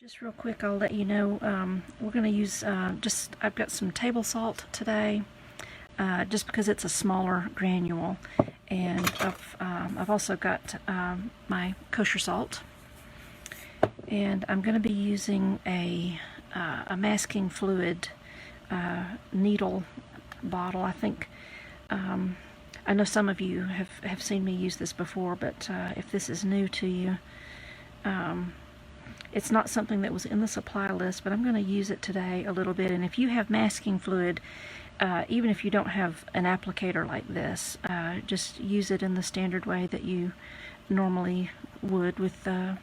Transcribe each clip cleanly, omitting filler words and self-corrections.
Just real quick, I'll let you know, we're going to use I've got some table salt today, just because it's a smaller granule, and I've also got my kosher salt, and I'm going to be using a masking fluid needle bottle. I think I know some of you have seen me use this before, but if this is new to you, it's not something that was in the supply list, but I'm going to use it today a little bit. And if you have masking fluid, even if you don't have an applicator like this, just use it in the standard way that you normally would with a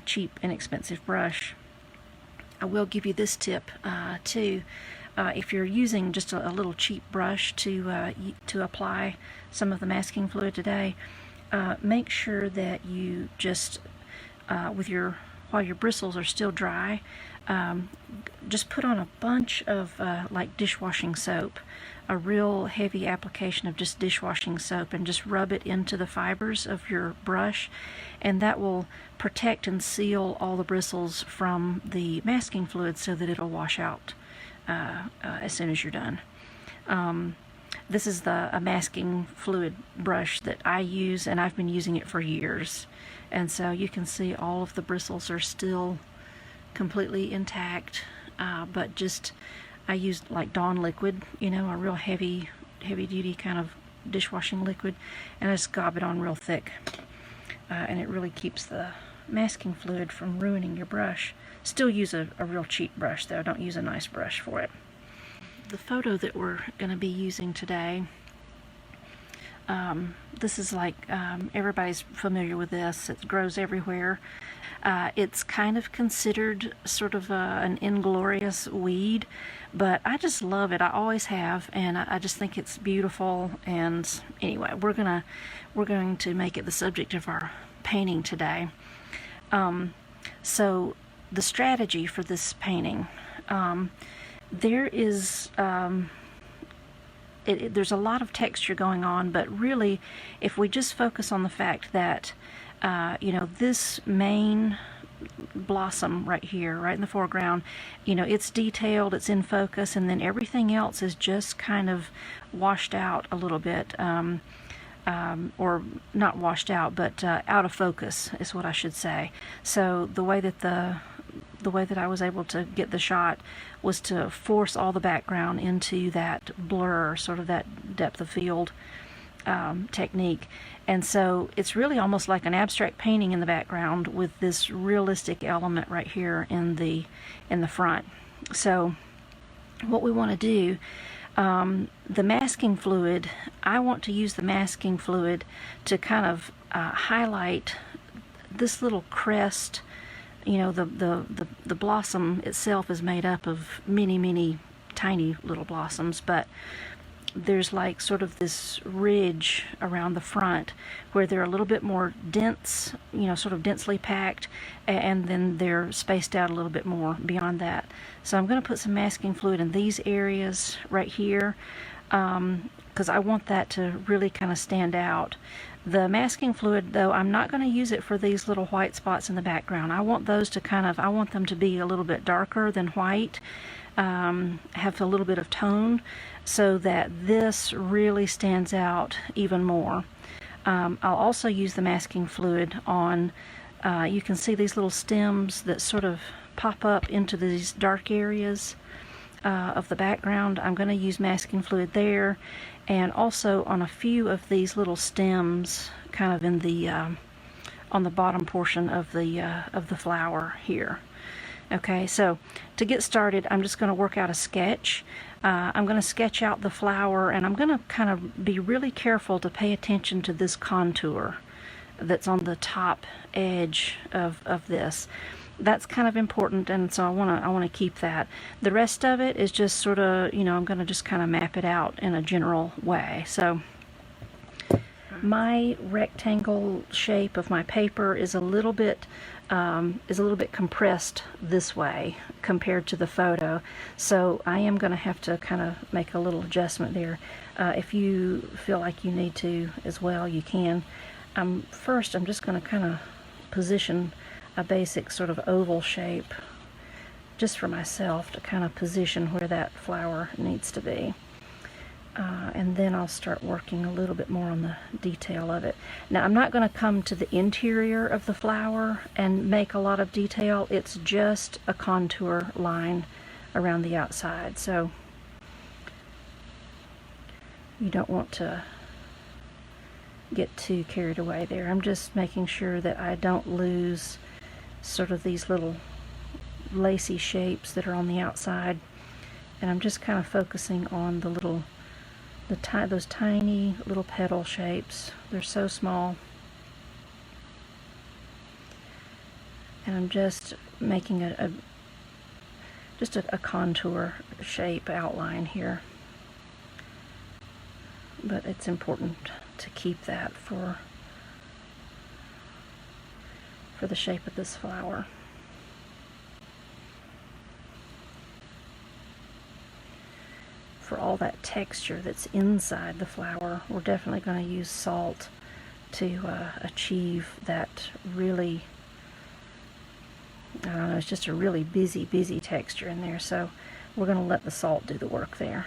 cheap, inexpensive brush. I will give you this tip too. If you're using just a little cheap brush to apply some of the masking fluid today, make sure that you just, while your bristles are still dry, just put on a bunch of like dishwashing soap, a real heavy application of just dishwashing soap, and just rub it into the fibers of your brush, and that will protect and seal all the bristles from the masking fluid so that it'll wash out as soon as you're done. This is a masking fluid brush that I use, and I've been using it for years. And so you can see all of the bristles are still completely intact, but just I used like Dawn liquid, a real heavy duty kind of dishwashing liquid, and I just gob it on real thick. And it really keeps the masking fluid from ruining your brush. Still use a real cheap brush though, don't use a nice brush for it. The photo that we're going to be using today, this is like, everybody's familiar with this. It grows everywhere. It's kind of considered sort of an inglorious weed, but I just love it. I always have, and I just think it's beautiful. And anyway, we're going to make it the subject of our painting today. So the strategy for this painting, there is there's a lot of texture going on, but really if we just focus on the fact that this main blossom right here, right in the foreground, it's detailed, it's in focus, and then everything else is just kind of washed out a little bit, or not washed out, but out of focus is what I should say. So the way that I was able to get the shot was to force all the background into that blur, sort of that depth of field technique. And so it's really almost like an abstract painting in the background with this realistic element right here in the front. So what we want to do, the masking fluid, I want to use the masking fluid to kind of highlight this little crest. The blossom itself is made up of many tiny little blossoms, but there's like sort of this ridge around the front where they're a little bit more dense, sort of densely packed, and then they're spaced out a little bit more beyond that. So I'm going to put some masking fluid in these areas right here, because I want that to really kind of stand out. The masking fluid, though, I'm not going to use it for these little white spots in the background. I want those to I want them to be a little bit darker than white, have a little bit of tone, so that this really stands out even more. I'll also use the masking fluid on, you can see these little stems that sort of pop up into these dark areas of the background. I'm going to use masking fluid there, and also on a few of these little stems kind of in the on the bottom portion of the flower here. Okay, so to get started, I'm just going to work out a sketch. I'm going to sketch out the flower, and I'm going to kind of be really careful to pay attention to this contour that's on the top edge of this. That's kind of important, and so I want to keep that. The rest of it is just sort of, I'm going to just kind of map it out in a general way. So my rectangle shape of my paper is a little bit compressed this way compared to the photo, so I am going to have to kind of make a little adjustment there. If you feel like you need to as well, you can. First I'm just going to kind of position a basic sort of oval shape just for myself to kind of position where that flower needs to be. And then I'll start working a little bit more on the detail of it. Now I'm not going to come to the interior of the flower and make a lot of detail. It's just a contour line around the outside, so you don't want to get too carried away there. I'm just making sure that I don't lose sort of these little lacy shapes that are on the outside, and I'm just kind of focusing on the little those tiny little petal shapes. They're so small, and I'm just making a contour shape outline here, but it's important to keep that for the shape of this flower. For all that texture that's inside the flower, we're definitely going to use salt to achieve that really, I don't know, it's just a really busy texture in there. So we're going to let the salt do the work there.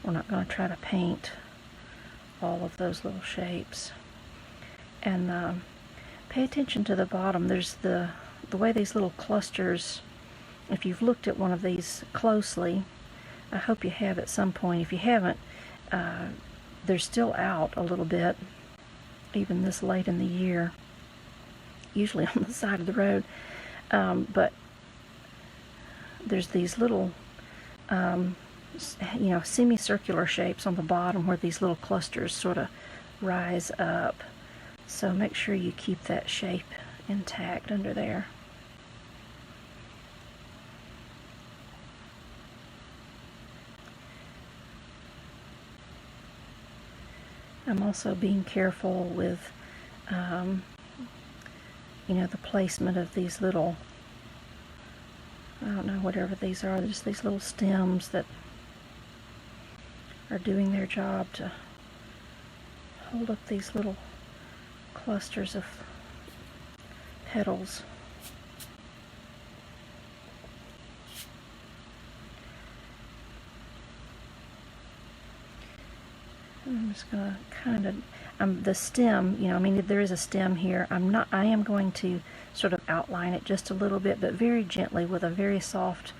We're not going to try to paint all of those little shapes. And pay attention to the bottom. There's the way these little clusters, if you've looked at one of these closely, I hope you have at some point. If you haven't, they're still out a little bit, even this late in the year, usually on the side of the road. But there's these little, semicircular shapes on the bottom where these little clusters sort of rise up. So make sure you keep that shape intact under there. I'm also being careful with, the placement of these little, I don't know, whatever these are, just these little stems that are doing their job to hold up these little clusters of petals. I'm just going to kind of, the stem, there is a stem here. I am going to sort of outline it just a little bit, but very gently with a very soft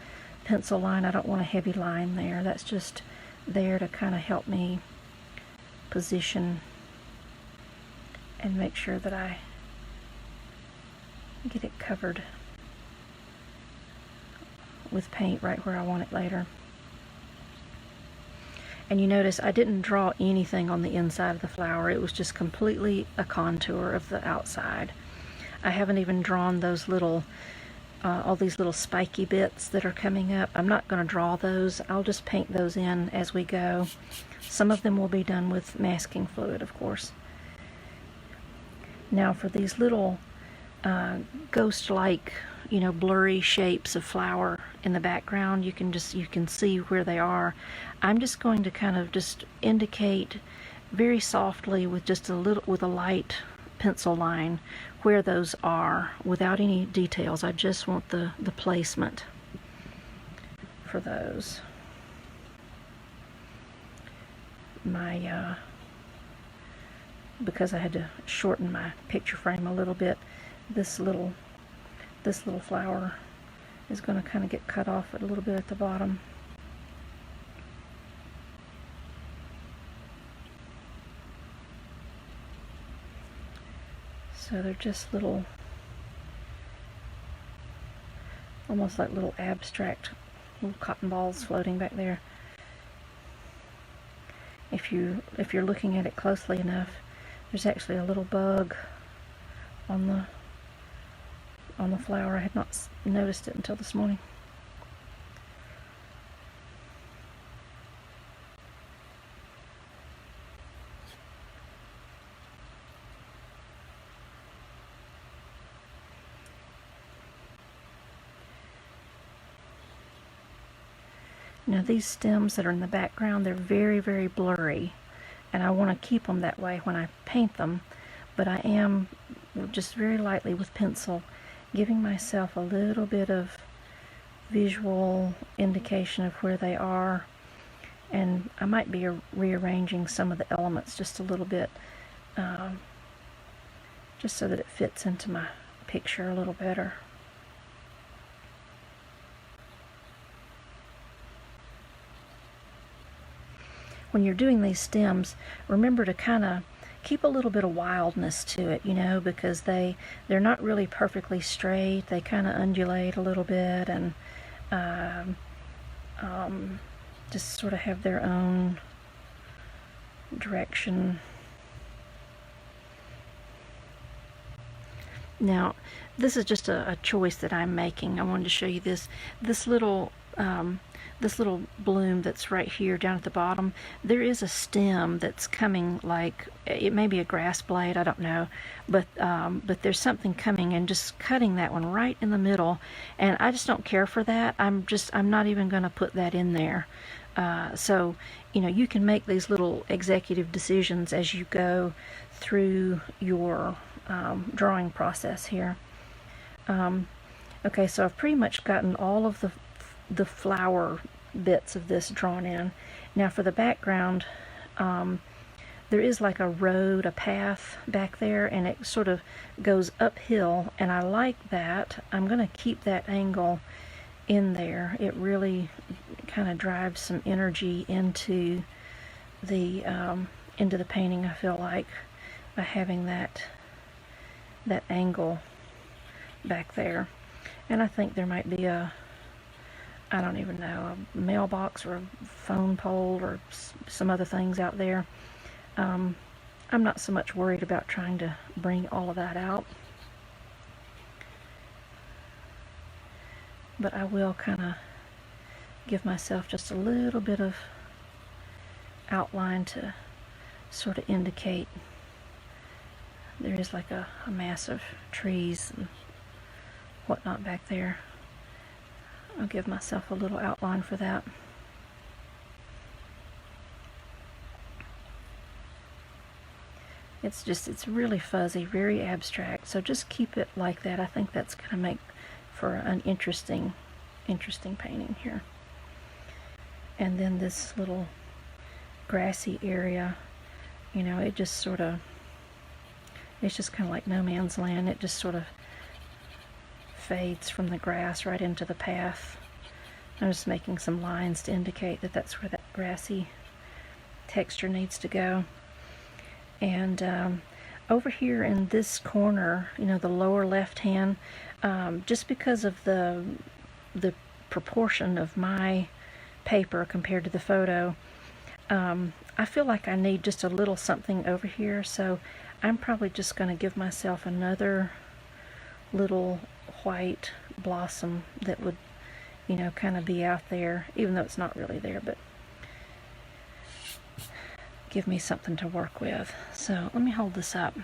pencil line. I don't want a heavy line there. That's just there to kind of help me position and make sure that I get it covered with paint right where I want it later. And you notice I didn't draw anything on the inside of the flower. It was just completely a contour of the outside. I haven't even drawn those little, all these little spiky bits that are coming up. I'm not going to draw those. I'll just paint those in as we go. Some of them will be done with masking fluid, of course. Now for these little ghost-like, blurry shapes of flower in the background, you can see where they are. I'm just going to kind of just indicate very softly with just with a light pencil line where those are without any details. I just want the placement for those. Because I had to shorten my picture frame a little bit, this little flower is going to kind of get cut off a little bit at the bottom. So they're just little, almost like little abstract little cotton balls floating back there. If you're looking at it closely enough, there's actually a little bug on the flower. I had not noticed it until this morning. Now these stems that are in the background, they're very, very blurry, and I want to keep them that way when I paint them, but I am just very lightly with pencil giving myself a little bit of visual indication of where they are. And I might be rearranging some of the elements just a little bit, just so that it fits into my picture a little better. When you're doing these stems, remember to kind of keep a little bit of wildness to it, you know, because they're not really perfectly straight. They kind of undulate a little bit, and just sort of have their own direction. Now, this is just a choice that I'm making. I wanted to show you this little bloom that's right here down at the bottom. There is a stem that's coming, like it may be a grass blade, I don't know, but there's something coming, and just cutting that one right in the middle, and I just don't care for that. I'm not even going to put that in there. So, you know, you can make these little executive decisions as you go through your drawing process here. Okay, so I've pretty much gotten all of the flower bits of this drawn in. Now for the background, there is like a road, a path back there, and it sort of goes uphill, and I like that. I'm going to keep that angle in there. It really kind of drives some energy into the painting, I feel like, by having that angle back there. And I think there might be I don't even know, a mailbox or a phone pole or some other things out there. I'm not so much worried about trying to bring all of that out, but I will kind of give myself just a little bit of outline to sort of indicate there is like a mass of trees and whatnot back there. I'll give myself a little outline for that. It's really fuzzy, very abstract, so just keep it like that. I think that's going to make for an interesting painting here. And then this little grassy area, you know, it just sort of, it's just kind of like no man's land. It just sort of fades from the grass right into the path. I'm just making some lines to indicate that that's where that grassy texture needs to go. And over here in this corner, you know, the lower left hand, just because of the proportion of my paper compared to the photo, I feel like I need just a little something over here, so I'm probably just going to give myself another little white blossom that would, you know, kind of be out there, even though it's not really there, but give me something to work with. So let me hold this up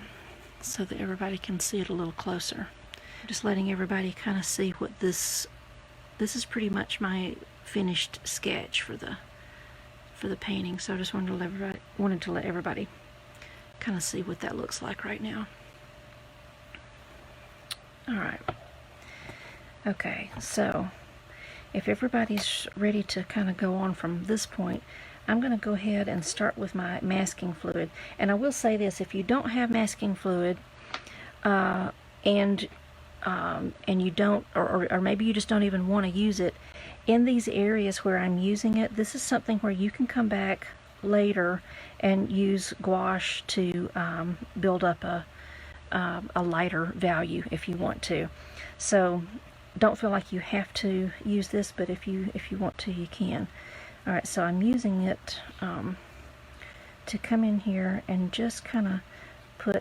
so that everybody can see it a little closer. Just letting everybody kind of see what this is pretty much my finished sketch for the painting. So I just wanted to let everybody kind of see what that looks like right now. All right. Okay, so if everybody's ready to kind of go on from this point, I'm going to go ahead and start with my masking fluid. And I will say this: if you don't have masking fluid, and you don't, or maybe you just don't even want to use it, in these areas where I'm using it, this is something where you can come back later and use gouache to build up a lighter value if you want to. So don't feel like you have to use this, but if you want to, you can. All right, so I'm using it to come in here and just kind of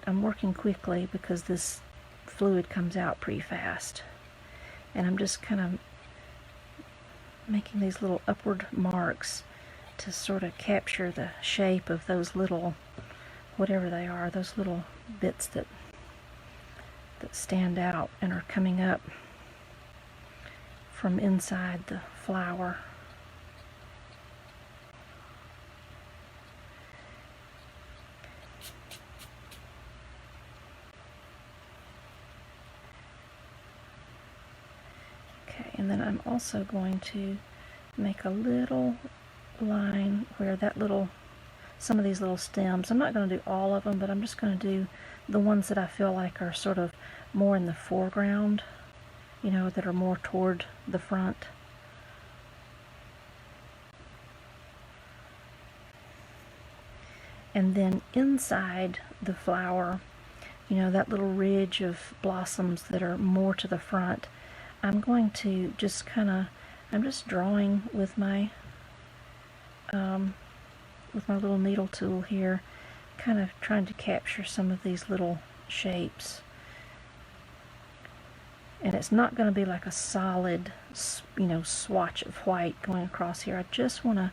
I'm working quickly because this fluid comes out pretty fast, and I'm just kind of making these little upward marks to sort of capture the shape of those little, whatever they are, those little bits that stand out and are coming up from inside the flower. Okay, and then I'm also going to make a little line where that little, some of these little stems, I'm not going to do all of them, but I'm just going to do the ones that I feel like are sort of more in the foreground, you know, that are more toward the front. And then inside the flower, you know, that little ridge of blossoms that are more to the front, I'm going to just kind of, I'm just drawing with my little needle tool here, kind of trying to capture some of these little shapes. And it's not going to be like a solid, you know, swatch of white going across here. I just want to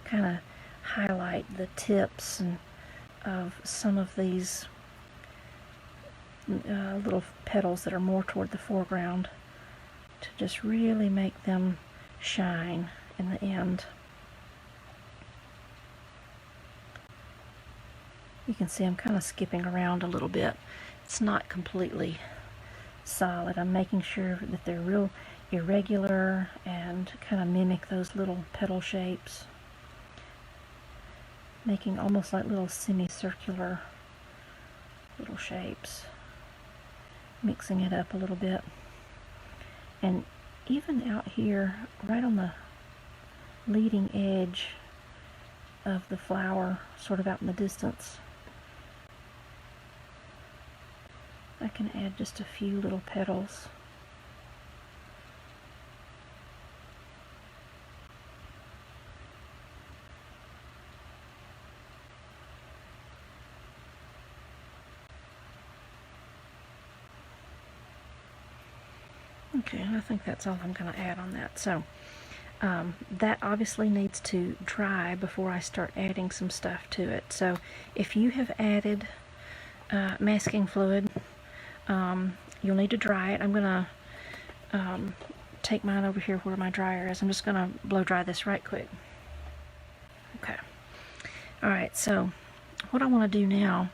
kind of highlight the tips and of some of these little petals that are more toward the foreground to just really make them shine in the end. You can see I'm kind of skipping around a little bit. It's not completely solid. I'm making sure that they're real irregular and kind of mimic those little petal shapes, making almost like little semicircular little shapes, mixing it up a little bit. And even out here, right on the leading edge of the flower, sort of out in the distance, I can add just a few little petals. Okay, I think that's all I'm going to add on that. So that obviously needs to dry before I start adding some stuff to it. So if you have added masking fluid, you'll need to dry it. I'm going to take mine over here where my dryer is. I'm just going to blow dry this right quick. Okay. Alright, so what I want to do now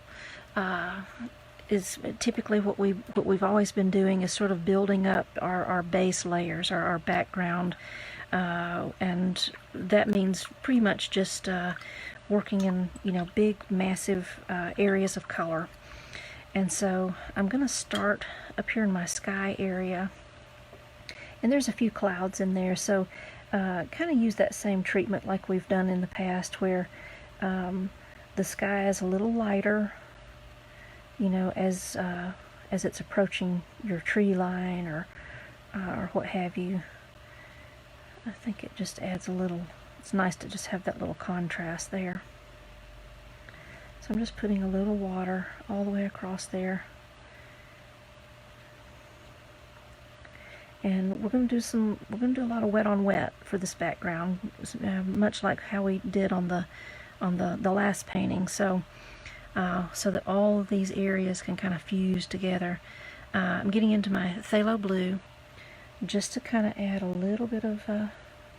is typically what we've always been doing is sort of building up our base layers, our background, and that means pretty much just working in, you know, big massive areas of color. And so I'm going to start up here in my sky area, and there's a few clouds in there, so kind of use that same treatment like we've done in the past, where the sky is a little lighter, you know, as it's approaching your tree line or what have you. I think it just adds a little, it's nice to just have that little contrast there. So I'm just putting a little water all the way across there. And we're going to do a lot of wet on wet for this background, much like how we did on the last painting. So that all of these areas can kind of fuse together. I'm getting into my phthalo blue just to kind of add a little bit of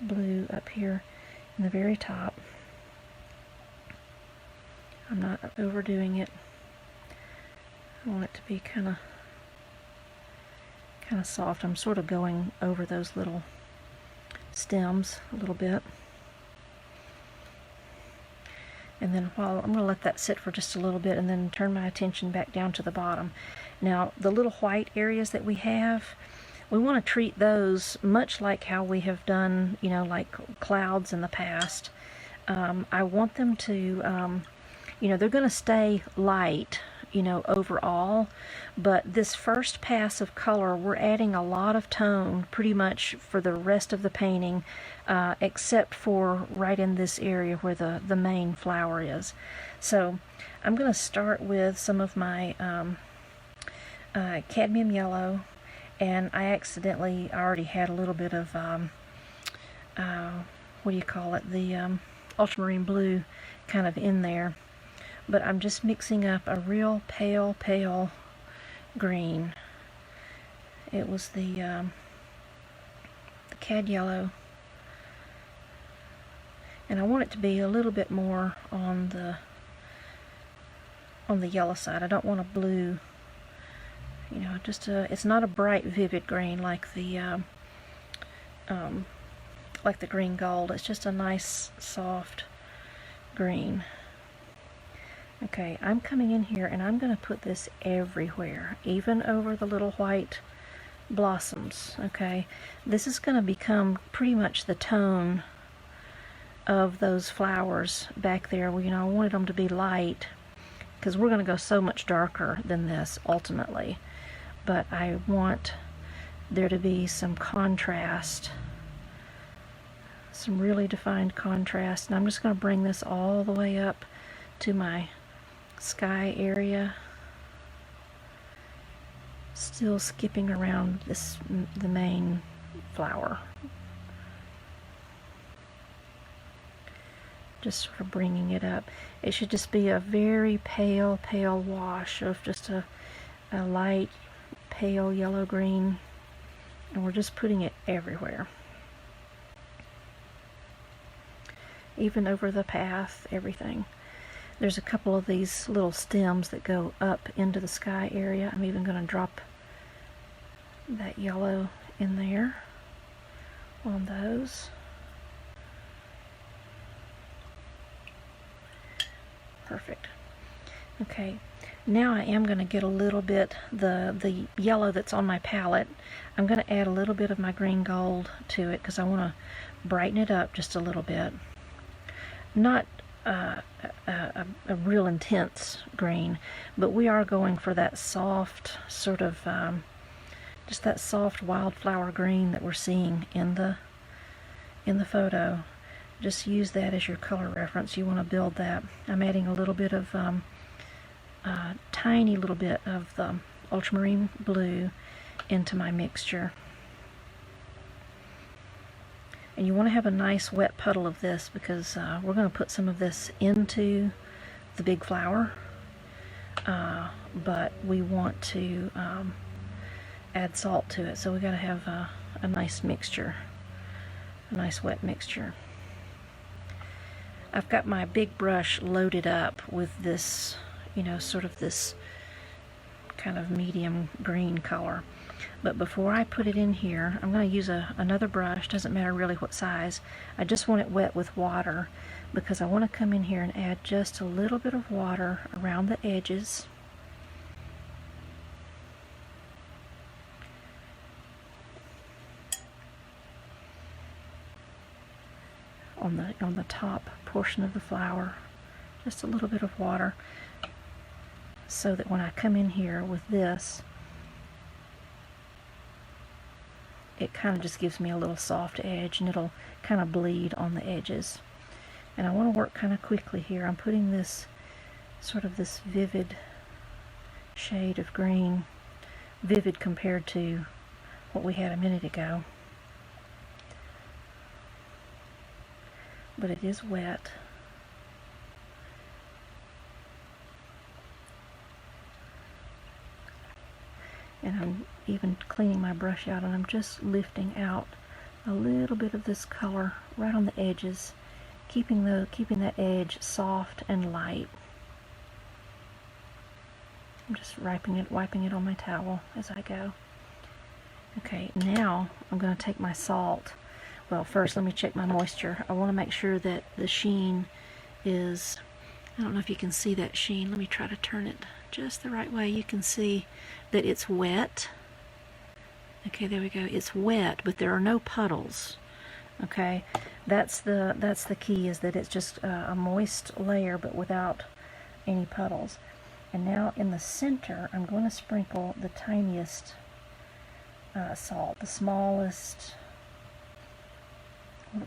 blue up here in the very top. I'm not overdoing it. I want it to be kind of soft. I'm sort of going over those little stems a little bit. And then I'm going to let that sit for just a little bit and then turn my attention back down to the bottom. Now, the little white areas that we have, we want to treat those much like how we have done, you know, like clouds in the past. I want them to, you know, they're going to stay light, you know, overall, but this first pass of color, we're adding a lot of tone pretty much for the rest of the painting, except for right in this area where the main flower is. So I'm going to start with some of my cadmium yellow, and I accidentally already had a little bit of what do you call it, the ultramarine blue kind of in there, but I'm just mixing up a real pale green. It was the cad yellow, and I want it to be a little bit more on the yellow side. I don't want a blue, you know, just it's not a bright vivid green like the like the green gold. It's just a nice soft green. Okay, I'm coming in here and I'm going to put this everywhere, even over the little white blossoms. Okay, this is going to become pretty much the tone of those flowers back there. Well, I wanted them to be light because we're going to go so much darker than this ultimately, but I want there to be some contrast, some really defined contrast. And I'm just going to bring this all the way up to my sky area, still skipping around the main flower, just sort of bringing it up. It should just be a very pale wash of just a light pale yellow green, and we're just putting it everywhere, even over the path, everything. There's a couple of these little stems that go up into the sky area. I'm even going to drop that yellow in there on those. Perfect. Okay, now I am going to get a little bit, the yellow that's on my palette, I'm going to add a little bit of my green gold to it because I want to brighten it up just a little bit. Not a real intense green, but we are going for that soft sort of just that soft wildflower green that we're seeing in the photo. Just use that as your color reference. You want to build that. I'm adding a little bit of tiny little bit of the ultramarine blue into my mixture. And you want to have a nice wet puddle of this because we're going to put some of this into the big flower, but we want to add salt to it, so we got to have a nice mixture, a nice wet mixture. I've got my big brush loaded up with this, sort of this kind of medium green color. But before I put it in here, I'm going to use another brush, doesn't matter really what size. I just want it wet with water because I want to come in here and add just a little bit of water around the edges. On the top portion of the flower, just a little bit of water, so that when I come in here with this, it kind of just gives me a little soft edge, and it'll kind of bleed on the edges. And I want to work kind of quickly here. I'm putting this sort of this vivid shade of green, vivid compared to what we had a minute ago. But it is wet. And I'm even cleaning my brush out, and I'm just lifting out a little bit of this color right on the edges, keeping that edge soft and light. I'm just wiping it on my towel as I go. Okay, now I'm going to take my salt. Well, first let me check my moisture. I want to make sure that the sheen is, I don't know if you can see that sheen. Let me try to turn it just the right way. You can see that it's wet. Okay, there we go. It's wet, but there are no puddles. Okay, that's the key, is that it's just a moist layer, but without any puddles. And now in the center, I'm going to sprinkle the tiniest salt, the smallest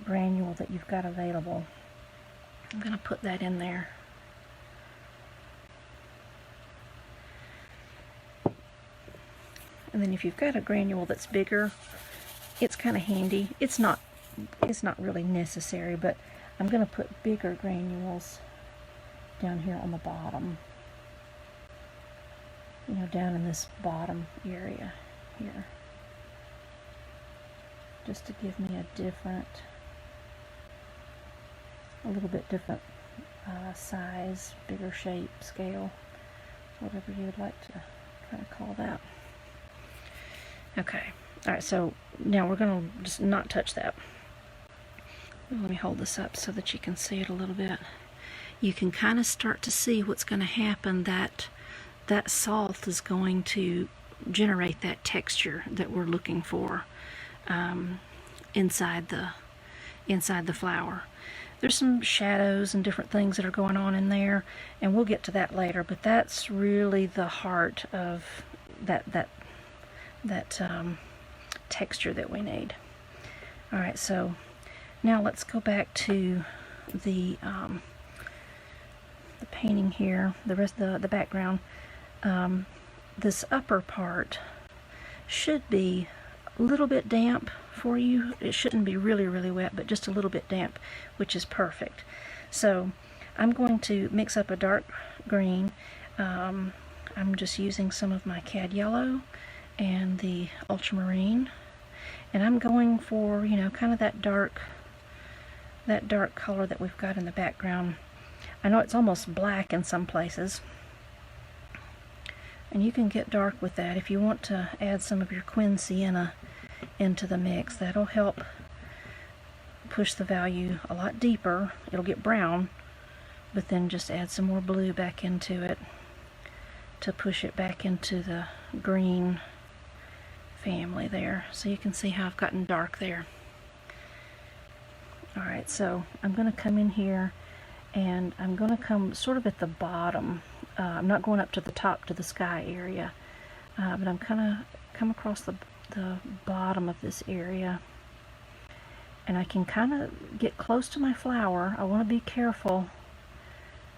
granule that you've got available. I'm going to put that in there. And then if you've got a granule that's bigger, it's kind of handy. It's not really necessary, but I'm going to put bigger granules down here on the bottom. Down in this bottom area here. Just to give me a little bit different size, bigger shape, scale, whatever you would like to kind of call that. Okay, Alright, so now we're going to just not touch that. Let me hold this up so that you can see it a little bit. You can kind of start to see what's going to happen, that salt is going to generate that texture that we're looking for inside the flower. There's some shadows and different things that are going on in there, and we'll get to that later, but that's really the heart of that texture that we need. Alright, so now let's go back to the painting here, the rest of the background. This upper part should be a little bit damp for you. It shouldn't be really, really wet, but just a little bit damp, which is perfect. So I'm going to mix up a dark green. I'm just using some of my cad yellow and the ultramarine, and I'm going for, you know, kind of that dark color that we've got in the background. I know it's almost black in some places, and you can get dark with that. If you want to add some of your Quin Sienna into the mix, that'll help push the value a lot deeper. It'll get brown, but then just add some more blue back into it to push it back into the green family there. So you can see how I've gotten dark there. Alright, so I'm going to come in here, and I'm going to come sort of at the bottom. I'm not going up to the top to the sky area, but I'm kind of come across the bottom of this area, and I can kind of get close to my flower. I want to be careful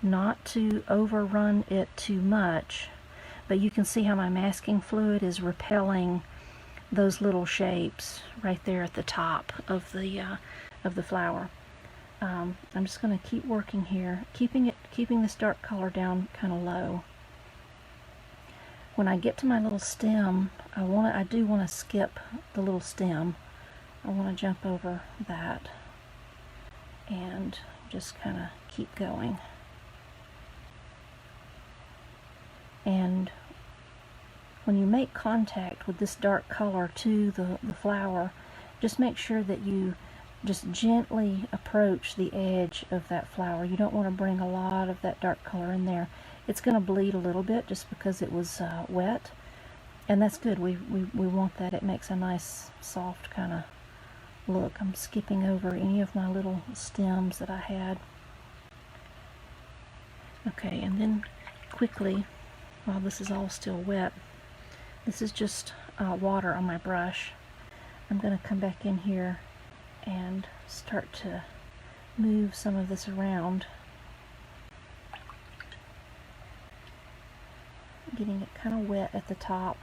not to overrun it too much, but you can see how my masking fluid is repelling those little shapes right there at the top of the flower. I'm just going to keep working here, keeping this dark color down kind of low. When I get to my little stem, I do want to skip the little stem. I want to jump over that and just kind of keep going. And when you make contact with this dark color to the flower, just make sure that you just gently approach the edge of that flower. You don't want to bring a lot of that dark color in there. It's going to bleed a little bit just because it was wet, and that's good. We want that. It makes a nice soft kind of look. I'm skipping over any of my little stems that I had. Okay, and then quickly, while this is all still wet, this is just water on my brush. I'm going to come back in here and start to move some of this around, getting it kind of wet at the top.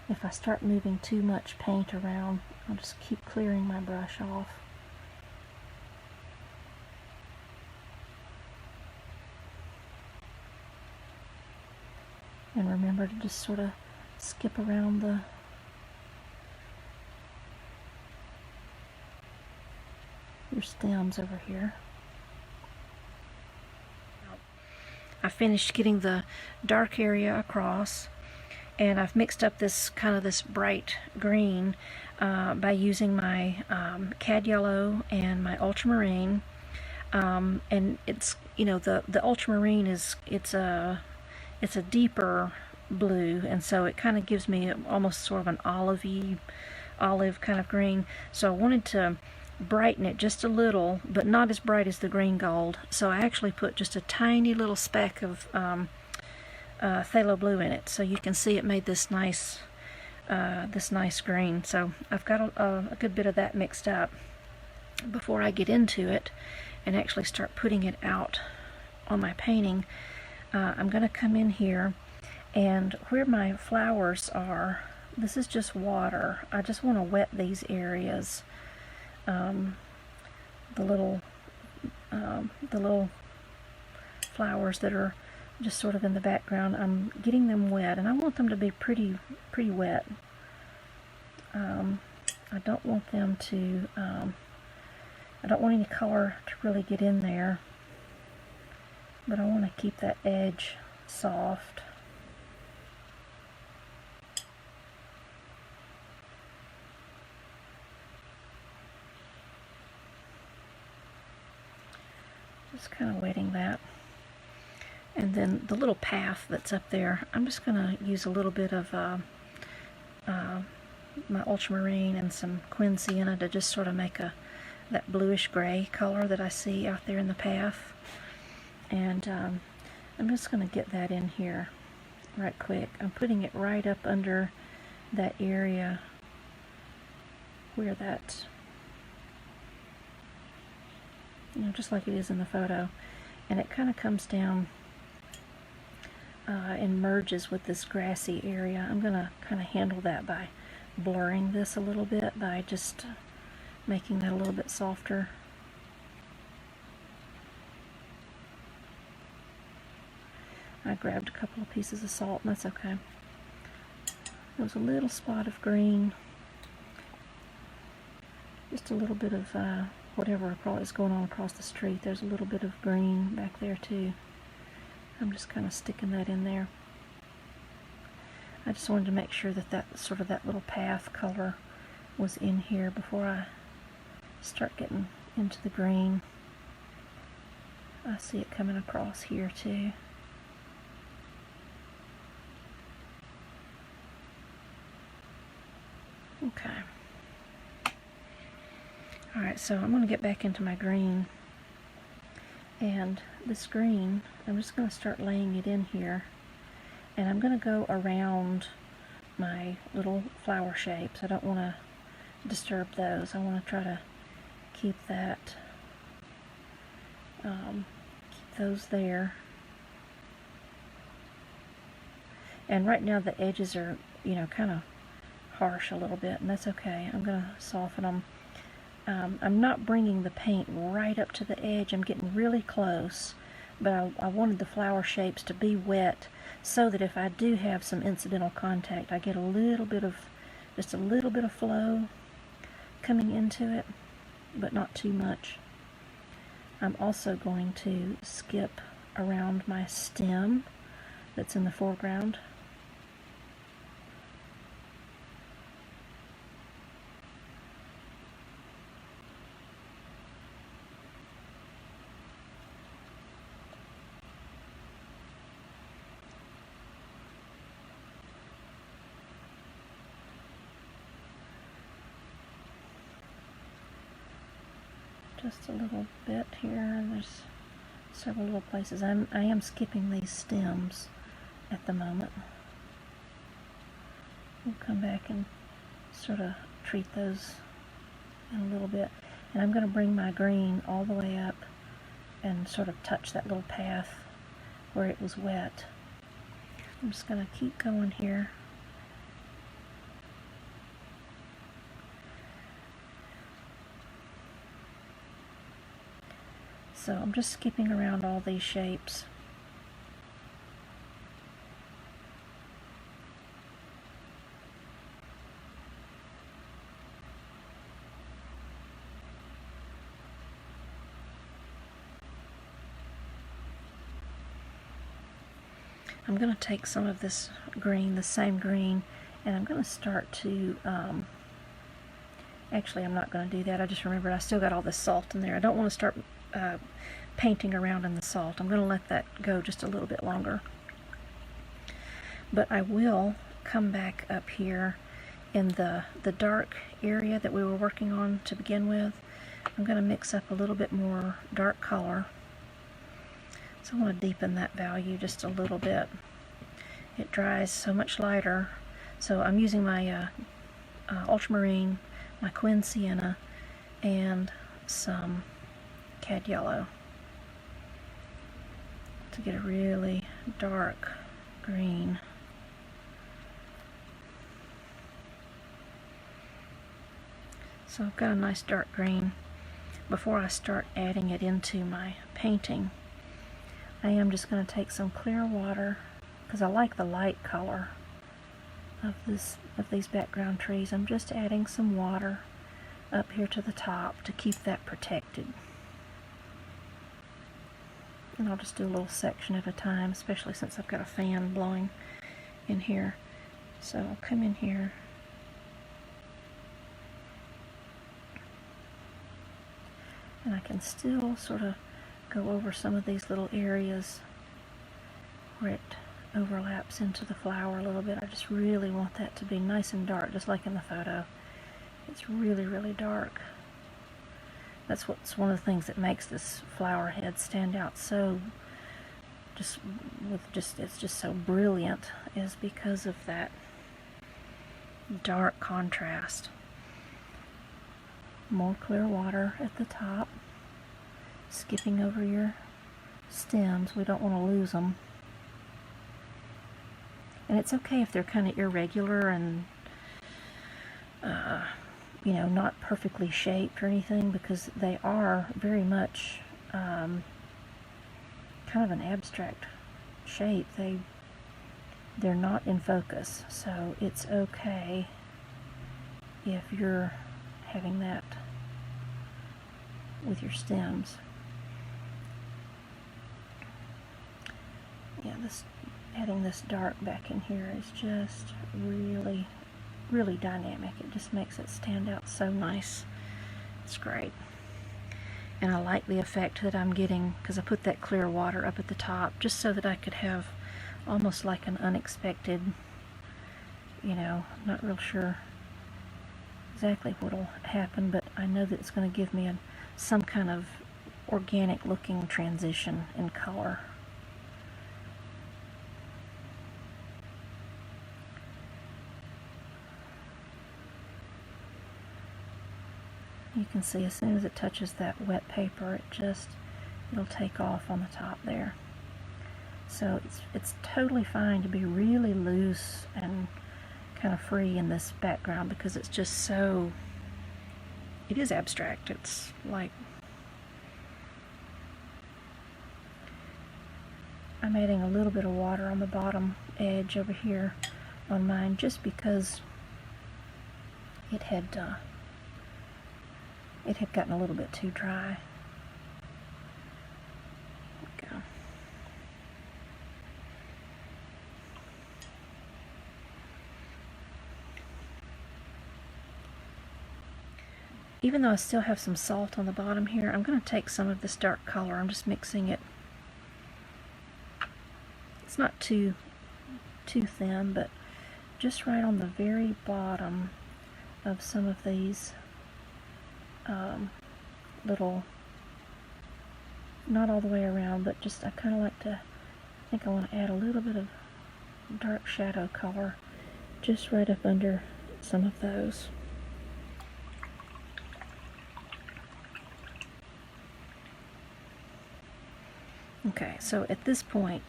If I start moving too much paint around, I'll just keep clearing my brush off. And remember to just sort of skip around your stems over here. I finished getting the dark area across, and I've mixed up this kind of this bright green by using my cad yellow and my ultramarine. And it's, you know, the ultramarine is it's a deeper blue, and so it kind of gives me almost sort of an olive kind of green. So I wanted to brighten it just a little, but not as bright as the green gold. So I actually put just a tiny little speck of phthalo blue in it, so you can see it made this nice green. So I've got a good bit of that mixed up before I get into it and actually start putting it out on my painting. I'm going to come in here, and where my flowers are, this is just water. I just want to wet these areas. The little flowers that are just sort of in the background, I'm getting them wet, and I want them to be pretty wet. I don't want them to, I don't want any color to really get in there, but I want to keep that edge soft. Just kind of wetting that. And then the little path that's up there, I'm just going to use a little bit of my ultramarine and some Quin Sienna to just sort of make that bluish gray color that I see out there in the path. And I'm just going to get that in here right quick. I'm putting it right up under that area where that, just like it is in the photo. And it kind of comes down and merges with this grassy area. I'm going to kind of handle that by blurring this a little bit, by just making that a little bit softer. I grabbed a couple of pieces of salt, and that's okay. There was a little spot of green, just a little bit of whatever is going on across the street. There's a little bit of green back there too. I'm just kind of sticking that in there. I just wanted to make sure that that little path color was in here before I start getting into the green. I see it coming across here too. Okay. Alright, so I'm going to get back into my green. And this green, I'm just going to start laying it in here. And I'm going to go around my little flower shapes. I don't want to disturb those. I want to try to keep that, keep those there. And right now the edges are, kind of harsh a little bit, and that's okay. I'm going to soften them. I'm not bringing the paint right up to the edge. I'm getting really close, but I wanted the flower shapes to be wet so that if I do have some incidental contact, I get just a little bit of flow coming into it, but not too much. I'm also going to skip around my stem that's in the foreground. Just a little bit here, and there's several little places. I am skipping these stems at the moment. We'll come back and sort of treat those in a little bit. And I'm going to bring my green all the way up and sort of touch that little path where it was wet. I'm just going to keep going here. So I'm just skipping around all these shapes. I'm going to take some of this green, the same green, and I'm going to start to, actually I'm not going to do that. I just remembered I still got all this salt in there. I don't want to start painting around in the salt. I'm going to let that go just a little bit longer. But I will come back up here in the dark area that we were working on to begin with. I'm going to mix up a little bit more dark color. So I want to deepen that value just a little bit. It dries so much lighter. So I'm using my ultramarine, my Quin Sienna, and some Cad Yellow to get a really dark green. So I've got a nice dark green. Before I start adding it into my painting, I am just going to take some clear water, because I like the light color of these background trees. I'm just adding some water up here to the top to keep that protected. And I'll just do a little section at a time, especially since I've got a fan blowing in here. So I'll come in here. And I can still sort of go over some of these little areas where it overlaps into the flower a little bit. I just really want that to be nice and dark, just like in the photo. It's really, really dark. That's what's one of the things that makes this flower head stand out so it's just so brilliant, is because of that dark contrast. More clear water at the top, skipping over your stems. We don't want to lose them. And it's okay if they're kind of irregular and you know, not perfectly shaped or anything, because they are very much kind of an abstract shape. They're not in focus, so it's okay if you're having that with your stems. Yeah, adding this dark back in here is just really, really dynamic. It just makes it stand out so nice. It's great. And I like the effect that I'm getting because I put that clear water up at the top just so that I could have almost like an unexpected, you know, not real sure exactly what'll happen, but I know that it's going to give me some kind of organic looking transition in color. You can see as soon as it touches that wet paper, it'll take off on the top there. So it's totally fine to be really loose and kind of free in this background because it's just so, it is abstract. It's like, I'm adding a little bit of water on the bottom edge over here on mine just because it had gotten a little bit too dry. There we go. Even though I still have some salt on the bottom here, I'm going to take some of this dark color. I'm just mixing it. It's not too thin, but just right on the very bottom of some of these little, not all the way around, but just I kind of like to, I think I want to add a little bit of dark shadow color just right up under some of those. Okay, so at this point,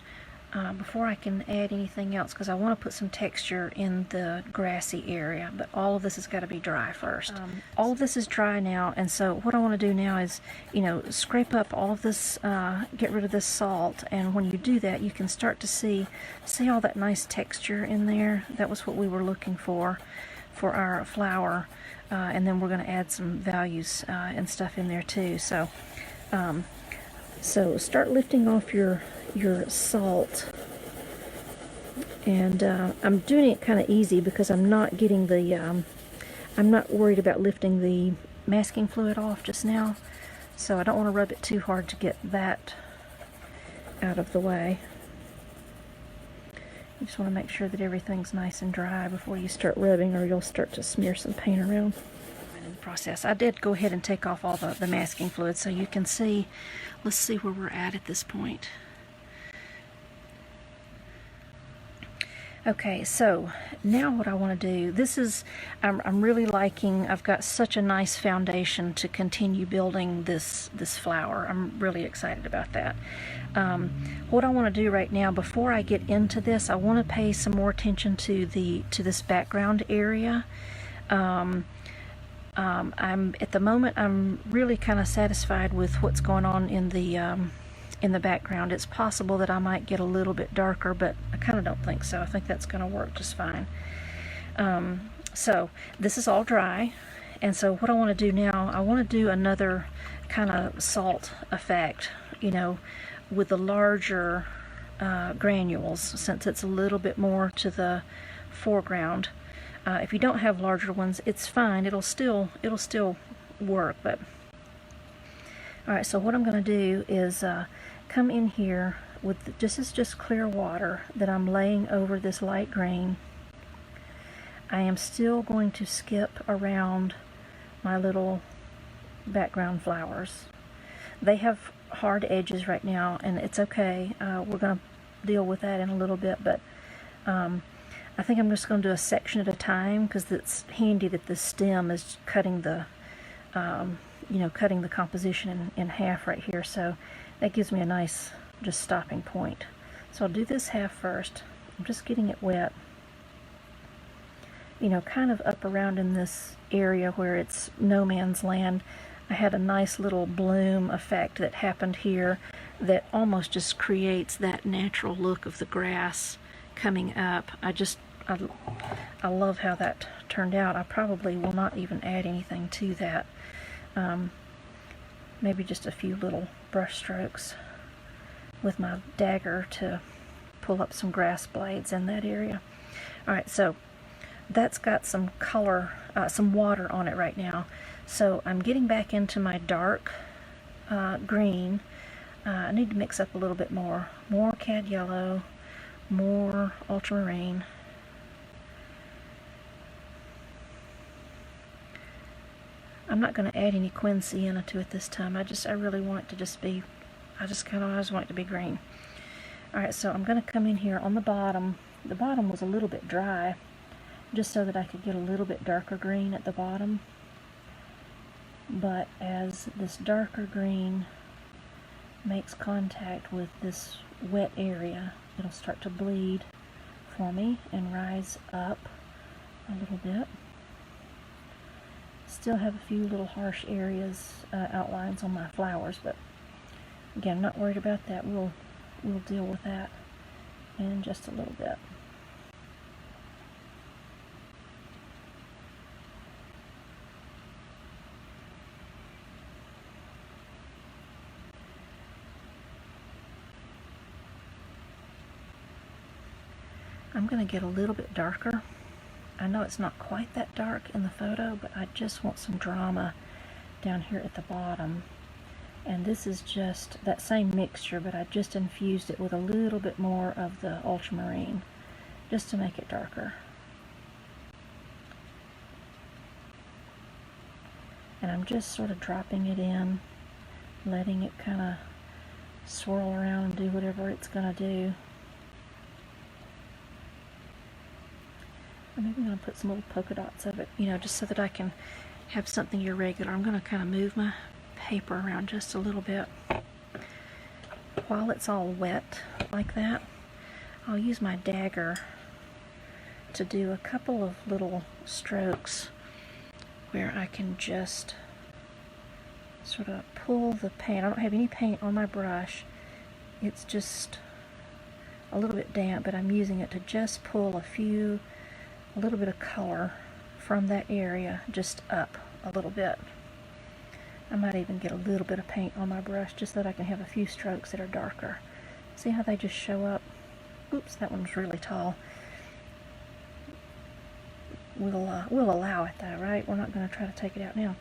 before I can add anything else, because I want to put some texture in the grassy area, but all of this has got to be dry first. All of this is dry now, and so what I want to do now is, you know, scrape up all of this, get rid of this salt, and when you do that, you can start to see all that nice texture in there. That was what we were looking for our flower, and then we're going to add some values and stuff in there too. So start lifting off your salt, and I'm doing it kind of easy because I'm not getting the I'm not worried about lifting the masking fluid off just now, so I don't want to rub it too hard to get that out of the way. You just want to make sure that everything's nice and dry before you start rubbing, or you'll start to smear some paint around. In the process, I did go ahead and take off all the masking fluid so you can see. Let's see where we're at this point. Okay, so now what I want to do, this is, I'm really liking, I've got such a nice foundation to continue building this flower. I'm really excited about that. What I want to do right now, before I get into this, I want to pay some more attention to this background area. I'm at the moment, I'm really kind of satisfied with what's going on in the background. It's possible that I might get a little bit darker, but I kind of don't think so. I think that's going to work just fine. So this is all dry, and so what I want to do now, I want to do another kind of salt effect, you know, with the larger granules, since it's a little bit more to the foreground. If you don't have larger ones, it's fine. It'll still work, but Alright, so what I'm going to do is come in here with, this is just clear water that I'm laying over this light green. I am still going to skip around my little background flowers. They have hard edges right now, and it's okay. We're going to deal with that in a little bit, but I think I'm just going to do a section at a time, because it's handy that the stem is cutting the cutting the composition in half right here, so that gives me a nice just stopping point. So I'll do this half first. I'm just getting it wet, kind of up around in this area where it's no man's land. I had a nice little bloom effect that happened here that almost just creates that natural look of the grass coming up. I love how that turned out. I probably will not even add anything to that. Maybe just a few little brush strokes with my dagger to pull up some grass blades in that area. Alright, so that's got some color, some water on it right now. So I'm getting back into my dark green. I need to mix up a little bit more. More cad yellow, more ultramarine. I'm not going to add any quin sienna to it this time. I really want it to just be, I just want it to be green. Alright, so I'm going to come in here on the bottom. The bottom was a little bit dry, just so that I could get a little bit darker green at the bottom. But as this darker green makes contact with this wet area, it'll start to bleed for me and rise up a little bit. Still have a few little harsh areas, outlines on my flowers, but again, I'm not worried about that. We'll deal with that in just a little bit. I'm going to get a little bit darker. I know it's not quite that dark in the photo, but I just want some drama down here at the bottom. And this is just that same mixture, but I just infused it with a little bit more of the ultramarine, just to make it darker. And I'm just sort of dropping it in, letting it kind of swirl around and do whatever it's going to do. I'm maybe going to put some little polka dots of it, just so that I can have something irregular. I'm going to kind of move my paper around just a little bit. While it's all wet like that, I'll use my dagger to do a couple of little strokes where I can just sort of pull the paint. I don't have any paint on my brush. It's just a little bit damp, but I'm using it to just pull a little bit of color from that area just up a little bit. I might even get a little bit of paint on my brush just so that I can have a few strokes that are darker. See how they just show up? Oops, that one's really tall. We'll allow it though, right? We're not going to try to take it out now.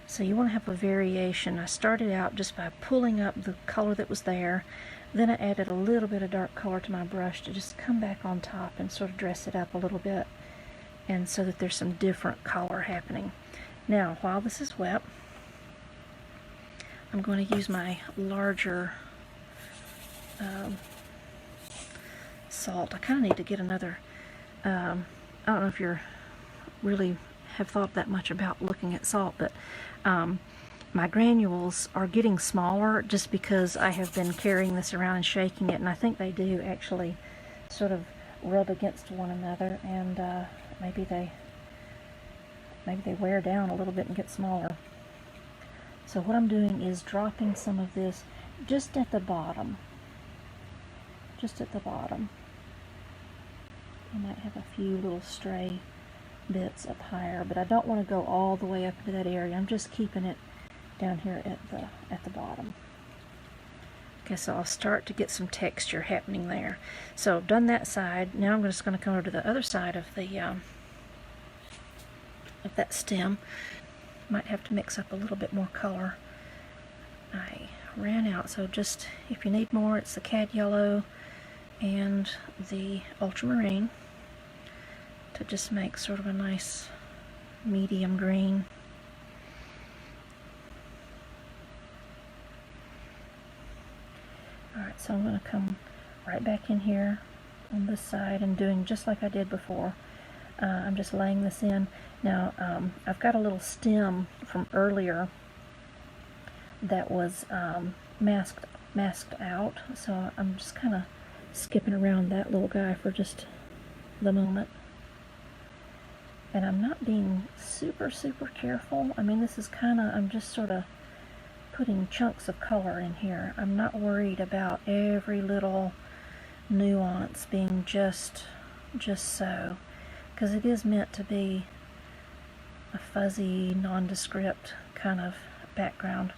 So you want to have a variation. I started out just by pulling up the color that was there. Then I added a little bit of dark color to my brush to just come back on top and sort of dress it up a little bit, and so that there's some different color happening. Now, while this is wet, I'm going to use my larger salt. I kind of need to get another, I don't know if you're really have thought that much about looking at salt, but my granules are getting smaller just because I have been carrying this around and shaking it, and I think they do actually sort of rub against one another, and maybe they wear down a little bit and get smaller. So what I'm doing is dropping some of this just at the bottom. Just at the bottom. I might have a few little stray bits up higher, but I don't want to go all the way up into that area. I'm just keeping it down here at the bottom. Okay, so I'll start to get some texture happening there. So I've done that side. Now I'm just going to come over to the other side of the of that stem, might have to mix up a little bit more color. I ran out, so just if you need more, it's the cad yellow and the ultramarine to just make sort of a nice medium green. Alright, so I'm going to come right back in here on this side and doing just like I did before. I'm just laying this in. Now, I've got a little stem from earlier that was masked out, so I'm just kind of skipping around that little guy for just the moment. And I'm not being super careful. I mean, this is I'm just sort of putting chunks of color in here. I'm not worried about every little nuance being just so, because it is meant to be a fuzzy, nondescript kind of background.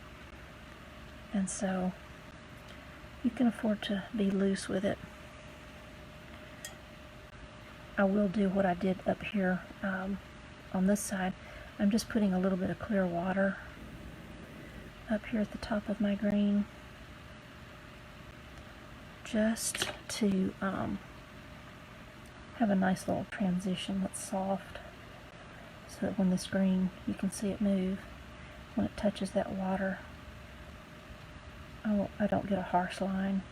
And so you can afford to be loose with it. I will do what I did up here on this side. I'm just putting a little bit of clear water up here at the top of my green, just to have a nice little transition that's soft, so that when this green, you can see it move when it touches that water. I don't get a harsh line.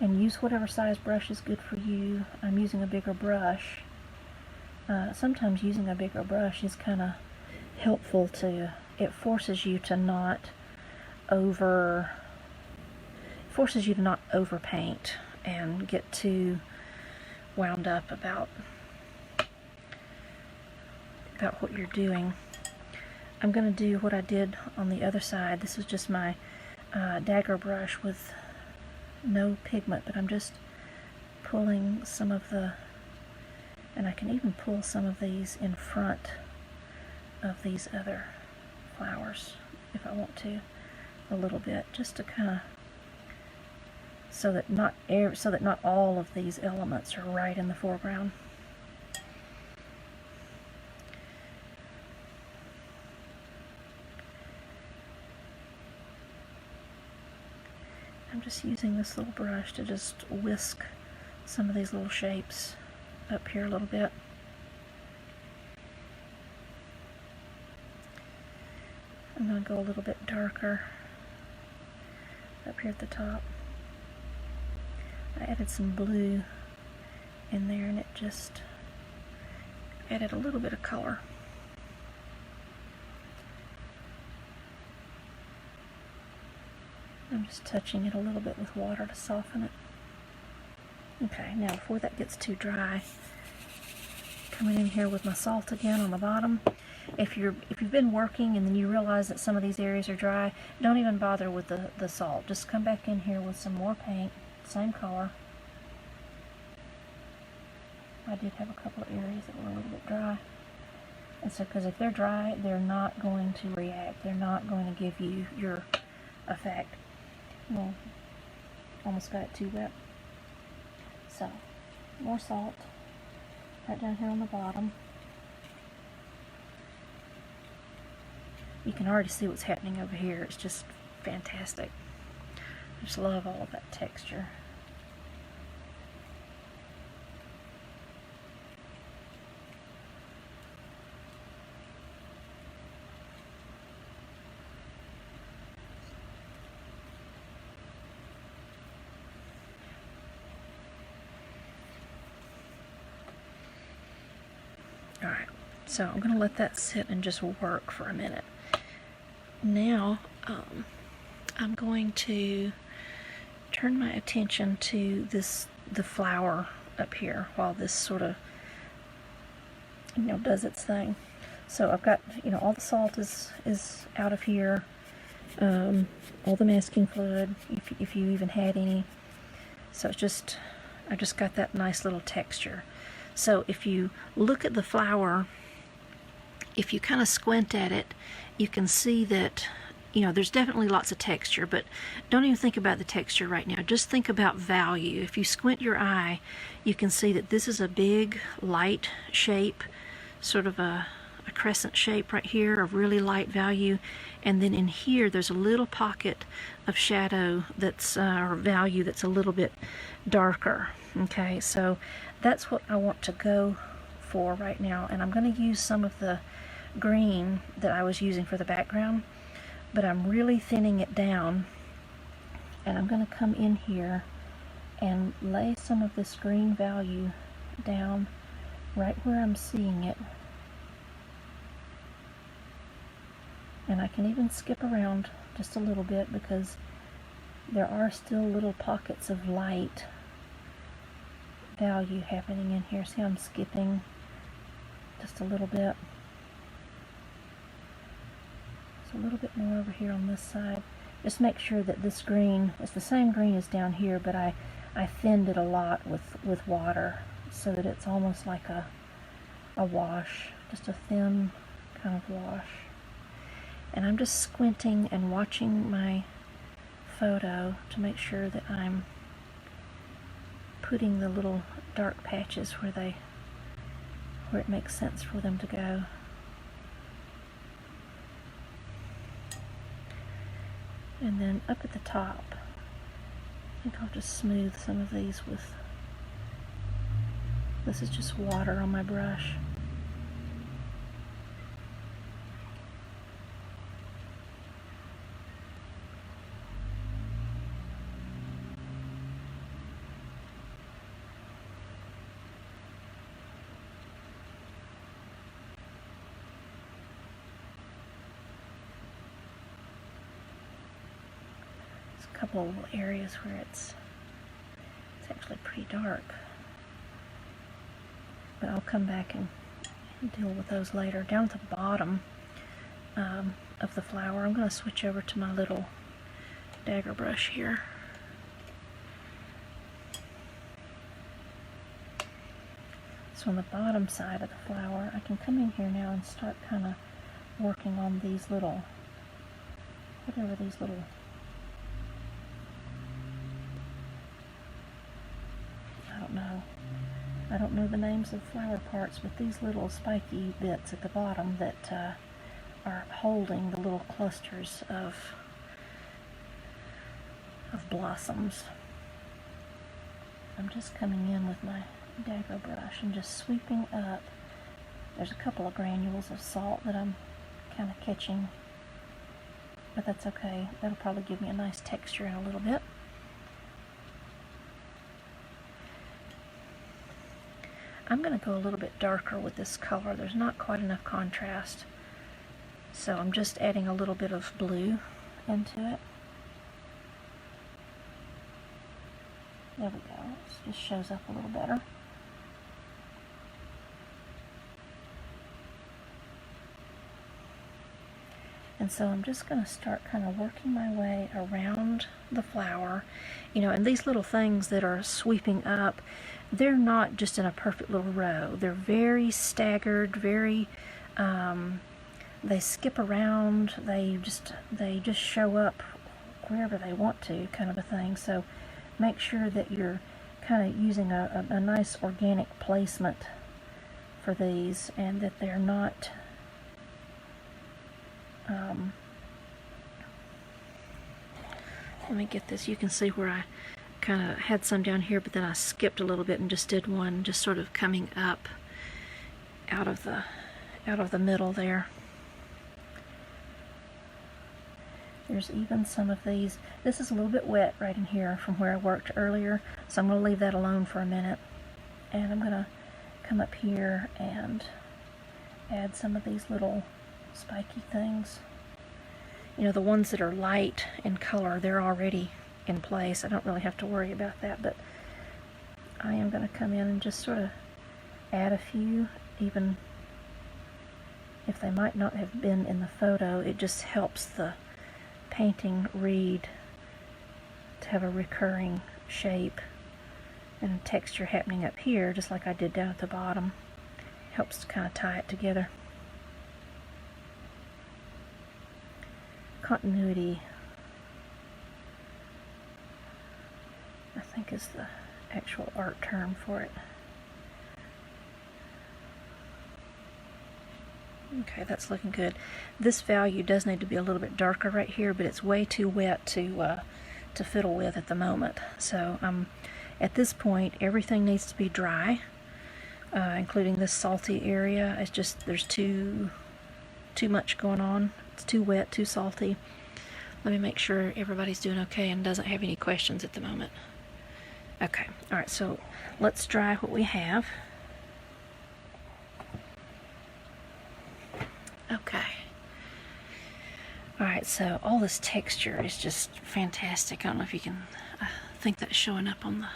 And use whatever size brush is good for you. I'm using a bigger brush. Sometimes using a bigger brush is kind of helpful to, it forces you to not overpaint and get too wound up about what you're doing. I'm going to do what I did on the other side. This is just my dagger brush with no pigment, but I'm just pulling some of the, and I can even pull some of these in front of these other flowers if I want to, a little bit, just to kind of, so that not all of these elements are right in the foreground. I'm just using this little brush to just whisk some of these little shapes up here a little bit. I'm going to go a little bit darker up here at the top. I added some blue in there and it just added a little bit of color. I'm just touching it a little bit with water to soften it. Okay, now before that gets too dry, coming in here with my salt again on the bottom. If you've been working and then you realize that some of these areas are dry, don't even bother with the salt. Just come back in here with some more paint, same color. I did have a couple of areas that were a little bit dry. And so, because if they're dry, they're not going to react. They're not going to give you your effect. Well, almost got it too wet. So, more salt right down here on the bottom. You can already see what's happening over here. It's just fantastic. I just love all of that texture. Alright, so I'm going to let that sit and just work for a minute. Now, I'm going to turn my attention to the flower up here while this sort of, does its thing. So I've got, all the salt is out of here, all the masking fluid, if you even had any. So it's I just got that nice little texture. So if you look at the flower, if you kind of squint at it, you can see that, there's definitely lots of texture, but don't even think about the texture right now. Just think about value. If you squint your eye, you can see that this is a big, light shape, sort of a crescent shape right here, a really light value, and then in here there's a little pocket of shadow that's or value that's a little bit darker. Okay, so that's what I want to go for right now, and I'm going to use some of the green that I was using for the background, but I'm really thinning it down, and I'm going to come in here and lay some of this green value down right where I'm seeing it. And I can even skip around just a little bit because there are still little pockets of light value happening in here. See, I'm skipping just a little bit. So a little bit more over here on this side. Just make sure that this green is the same green as down here, but I thinned it a lot with water so that it's almost like a wash, just a thin kind of wash. And I'm just squinting and watching my photo to make sure that I'm putting the little dark patches where it makes sense for them to go. And then up at the top, I think I'll just smooth some of these with, this is just water on my brush. A couple of little areas where it's actually pretty dark, but I'll come back and deal with those later. Down at the bottom of the flower, I'm going to switch over to my little dagger brush here. So on the bottom side of the flower, I can come in here now and start kind of working on these little, whatever these little, I don't know the names of flower parts, but these little spiky bits at the bottom that are holding the little clusters of blossoms. I'm just coming in with my dagger brush and just sweeping up. There's a couple of granules of salt that I'm kind of catching, but that's okay. That'll probably give me a nice texture in a little bit. I'm going to go a little bit darker with this color. There's not quite enough contrast, so I'm just adding a little bit of blue into it. There we go. It just shows up a little better. And so I'm just going to start kind of working my way around the flower, you know, and these little things that are sweeping up, they're not just in a perfect little row. They're very staggered, very, they skip around, they just show up wherever they want to, kind of a thing. So make sure that you're kind of using a nice organic placement for these, and that they're not let me get this. You can see where I kind of had some down here, but then I skipped a little bit and just did one just sort of coming up out of the middle there. There's even some of these. This is a little bit wet right in here from where I worked earlier, so I'm going to leave that alone for a minute. And I'm going to come up here and add some of these little spiky things. You know, the ones that are light in color, they're already in place. I don't really have to worry about that, but I am going to come in and just sort of add a few, even if they might not have been in the photo. It just helps the painting read to have a recurring shape and texture happening up here, just like I did down at the bottom. Helps to kind of tie it together. Continuity, I think, is the actual art term for it. Okay, that's looking good. This value does need to be a little bit darker right here, but it's way too wet to fiddle with at the moment. So at this point, everything needs to be dry, including this salty area. It's just there's too much going on. It's too wet, too salty. Let me make sure everybody's doing okay and doesn't have any questions at the moment. Okay, all right, so let's dry what we have. Okay. All right, so all this texture is just fantastic. I don't know if you can think that's showing up on the...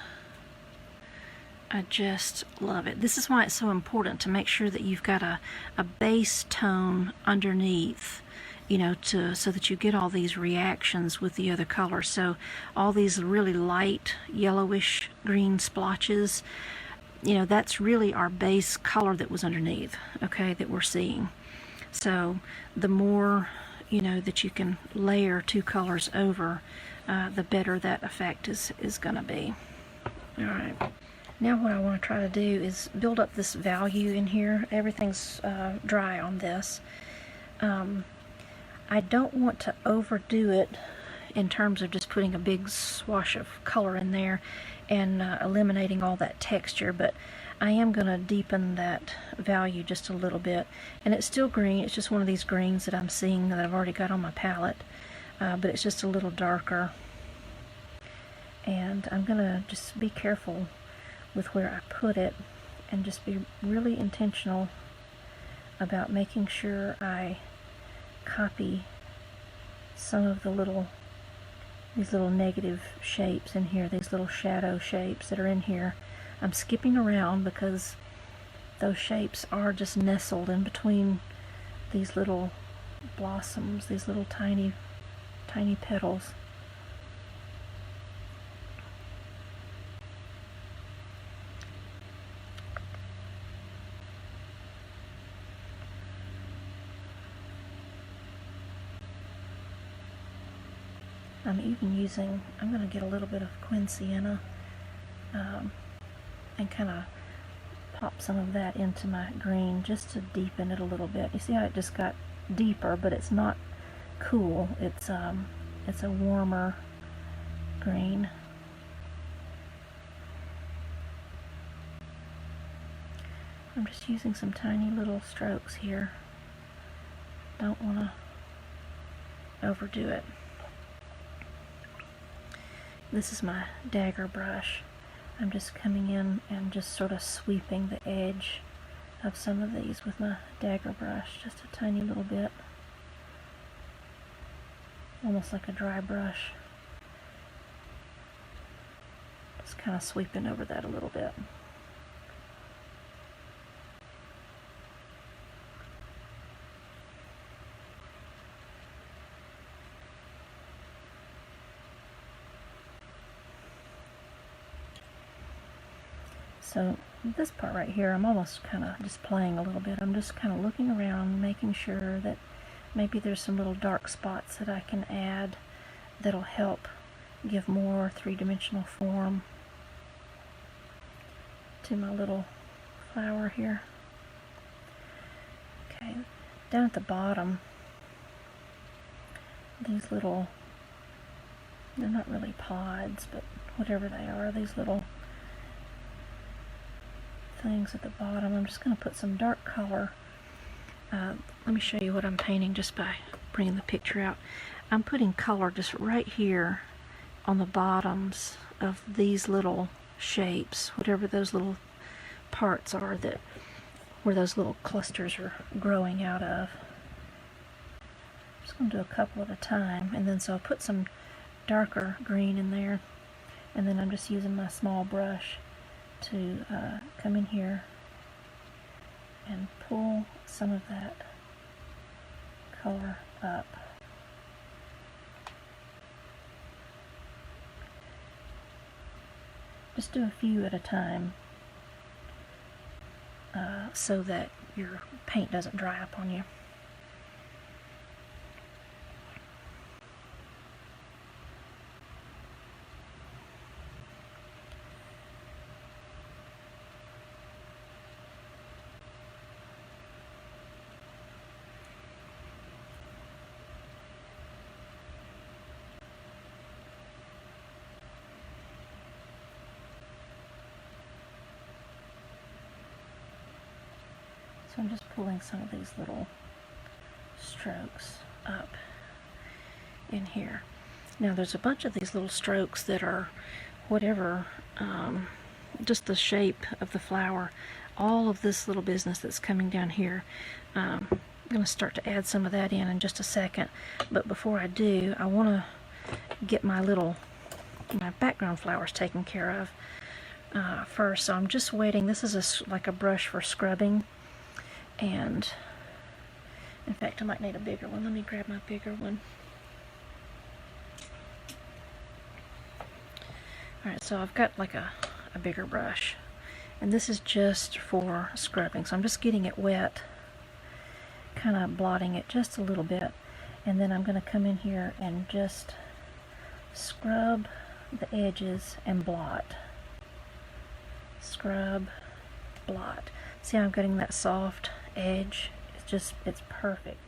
I just love it. This is why it's so important to make sure that you've got a base tone underneath, you know, so that you get all these reactions with the other colors. So all these really light yellowish green splotches, you know, that's really our base color that was underneath, okay, that we're seeing. So the more, you know, that you can layer two colors over, the better that effect is going to be. All right. Now what I want to try to do is build up this value in here. Everything's dry on this. I don't want to overdo it in terms of just putting a big swash of color in there and eliminating all that texture, but I am going to deepen that value just a little bit. And it's still green, it's just one of these greens that I'm seeing that I've already got on my palette, but it's just a little darker. And I'm going to just be careful with where I put it and just be really intentional about making sure I copy some of these little negative shapes in here, these little shadow shapes that are in here. I'm skipping around because those shapes are just nestled in between these little blossoms, these little tiny petals. I'm going to get a little bit of Quin Sienna and kind of pop some of that into my green just to deepen it a little bit. You see how it just got deeper, but it's not cool. It's a warmer green. I'm just using some tiny little strokes here. Don't want to overdo it. This is my dagger brush. I'm just coming in and just sort of sweeping the edge of some of these with my dagger brush, just a tiny little bit. Almost like a dry brush. Just kind of sweeping over that a little bit. So this part right here, I'm almost kind of just playing a little bit. I'm just kind of looking around, making sure that maybe there's some little dark spots that I can add that'll help give more three-dimensional form to my little flower here. Okay, down at the bottom, these little, they're not really pods, but whatever they are, these little things at the bottom. I'm just going to put some dark color. Let me show you what I'm painting just by bringing the picture out. I'm putting color just right here on the bottoms of these little shapes, whatever those little parts are that where those little clusters are growing out of. I'm just going to do a couple at a time, and then so I'll put some darker green in there, and then I'm just using my small brush to come in here and pull some of that color up. Just do a few at a time so that your paint doesn't dry up on you. So I'm just pulling some of these little strokes up in here. Now there's a bunch of these little strokes that are whatever, just the shape of the flower. All of this little business that's coming down here, I'm going to start to add some of that in just a second. But before I do, I want to get my background flowers taken care of first. So I'm just waiting. This is like a brush for scrubbing, and in fact I might need a bigger one. Let me grab my bigger one. Alright, so I've got like a bigger brush, and this is just for scrubbing. So I'm just getting it wet, kind of blotting it just a little bit, and then I'm going to come in here and just scrub the edges and blot. Scrub, blot. See how I'm getting that soft edge? It's perfect.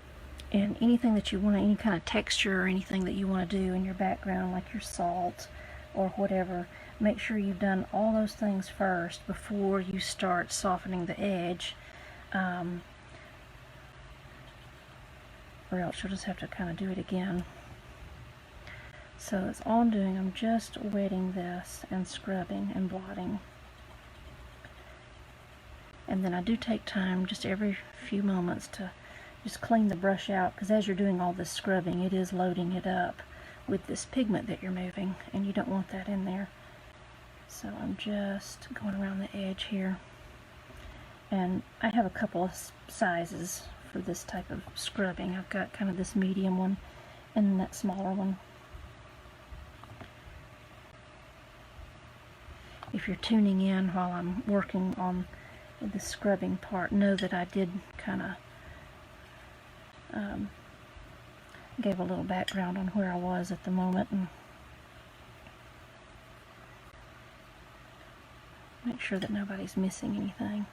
And anything that you want, any kind of texture or anything that you want to do in your background, like your salt or whatever, make sure you've done all those things first before you start softening the edge, or else you'll just have to kind of do it again. So that's all I'm doing. I'm just wetting this and scrubbing and blotting. And then I do take time just every few moments to just clean the brush out, because as you're doing all this scrubbing, it is loading it up with this pigment that you're moving, and you don't want that in there. So I'm just going around the edge here. And I have a couple of sizes for this type of scrubbing. I've got kind of this medium one and that smaller one. If you're tuning in while I'm working on the scrubbing part, know that I did kind of gave a little background on where I was at the moment, and make sure that nobody's missing anything.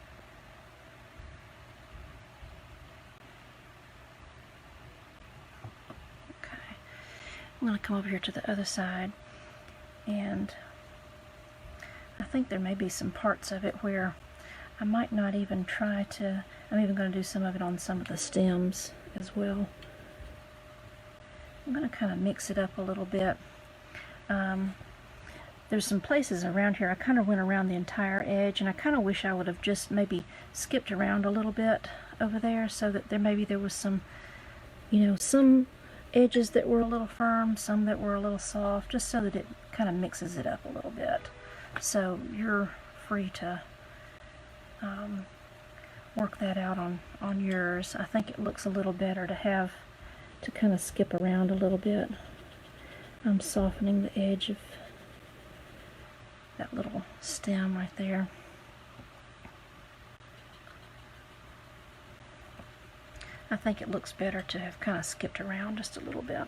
Okay, I'm going to come over here to the other side, and I think there may be some parts of it where I might not even try to, I'm even going to do some of it on some of the stems as well. I'm going to kind of mix it up a little bit. There's some places around here, I kind of went around the entire edge, and I kind of wish I would have just maybe skipped around a little bit over there, so that maybe there was some, some edges that were a little firm, some that were a little soft, just so that it kind of mixes it up a little bit. So you're free to work that out on yours. I think it looks a little better to kind of skip around a little bit. I'm softening the edge of that little stem right there. I think it looks better to have kind of skipped around just a little bit.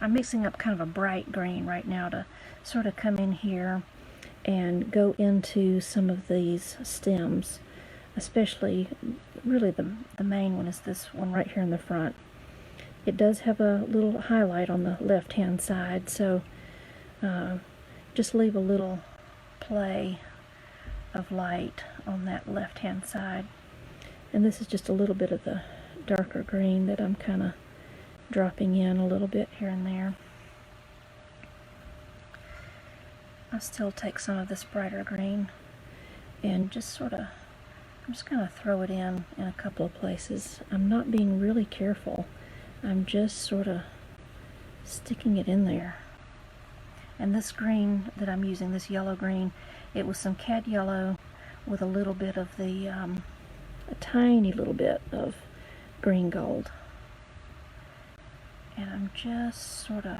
I'm mixing up kind of a bright green right now to sort of come in here and go into some of these stems, especially really the main one is this one right here in the front. It does have a little highlight on the left hand side, so just leave a little play of light on that left hand side. And this is just a little bit of the darker green that I'm kind of dropping in a little bit here and there. I'll still take some of this brighter green and just sort of, I'm just going to throw it in a couple of places. I'm not being really careful. I'm just sort of sticking it in there. And this green that I'm using, this yellow green, it was some cad yellow with a little bit of the, a tiny little bit of green gold. And I'm just sort of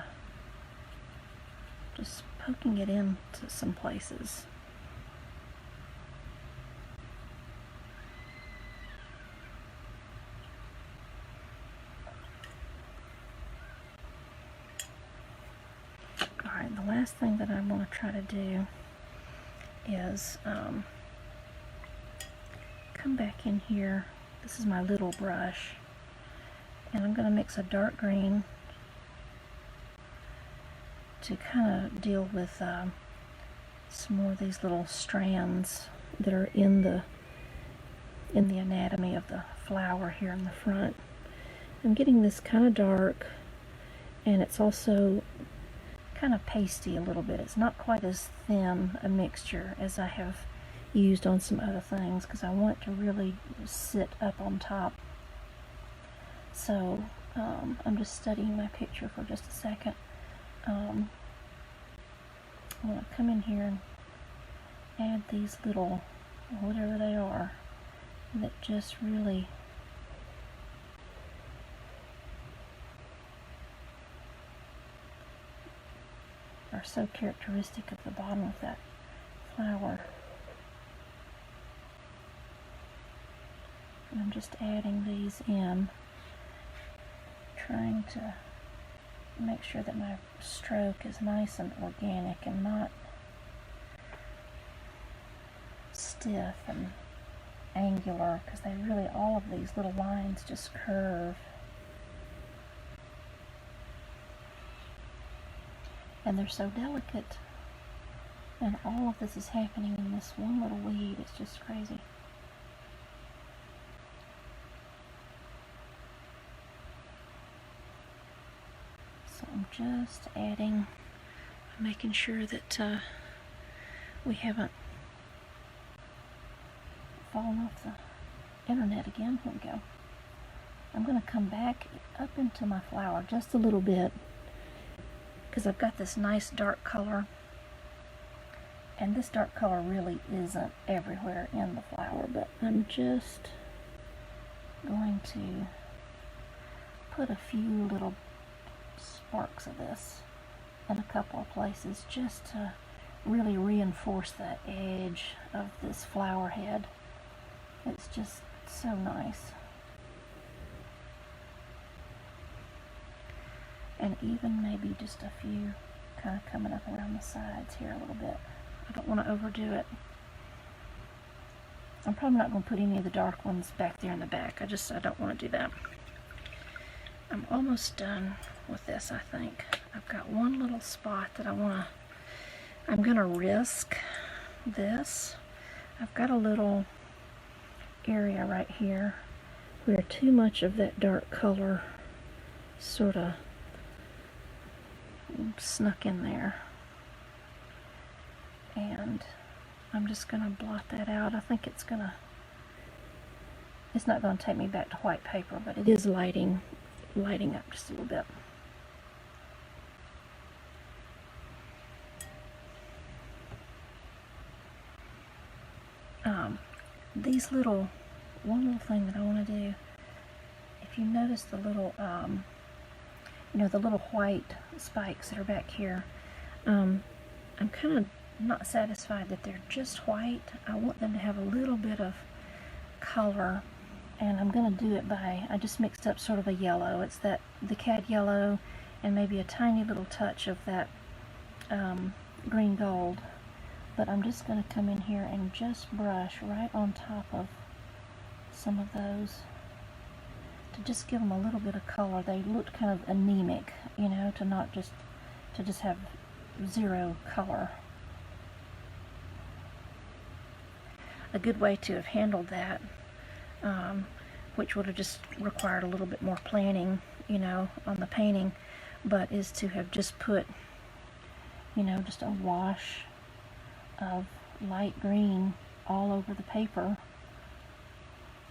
just poking it into some places. Alright, the last thing that I want to try to do is come back in here. This is my little brush, and I'm going to mix a dark green to kind of deal with some more of these little strands that are in the in the anatomy of the flower here in the front. I'm getting this kind of dark, and it's also kind of pasty a little bit. It's not quite as thin a mixture as I have used on some other things, because I want it to really sit up on top. So I'm just studying my picture for just a second. I'm going to come in here and add these little, whatever they are, that just really are so characteristic of the bottom of that flower. And I'm just adding these in, trying to make sure that my stroke is nice and organic and not stiff and angular, because they really, all of these little lines just curve. And they're so delicate. And all of this is happening in this one little weed. It's just crazy. So I'm just adding, making sure that we haven't fallen off the internet again. Here we go. I'm going to come back up into my flower just a little bit, because I've got this nice dark color, and this dark color really isn't everywhere in the flower, but I'm just going to put a few little sparks of this in a couple of places just to really reinforce the edge of this flower head. It's just so nice. And even maybe just a few kind of coming up around the sides here a little bit. I don't want to overdo it. I'm probably not going to put any of the dark ones back there in the back. I don't want to do that. I'm almost done with this, I think. I've got one little spot that I'm going to risk this. I've got a little area right here where too much of that dark color sort of snuck in there, and I'm just going to blot that out. I think it's not going to take me back to white paper, but it is lighting up just a little bit. One little thing that I want to do, if you notice the little the little white spikes that are back here, I'm kind of not satisfied that they're just white. I want them to have a little bit of color, and I'm going to do it by, I just mixed up sort of a yellow. It's the cad yellow and maybe a tiny little touch of that green gold. But I'm just going to come in here and just brush right on top of some of those to just give them a little bit of color. They looked kind of anemic, to just have zero color. A good way to have handled that, which would have just required a little bit more planning, on the painting, but is to have just put, just a wash of light green all over the paper,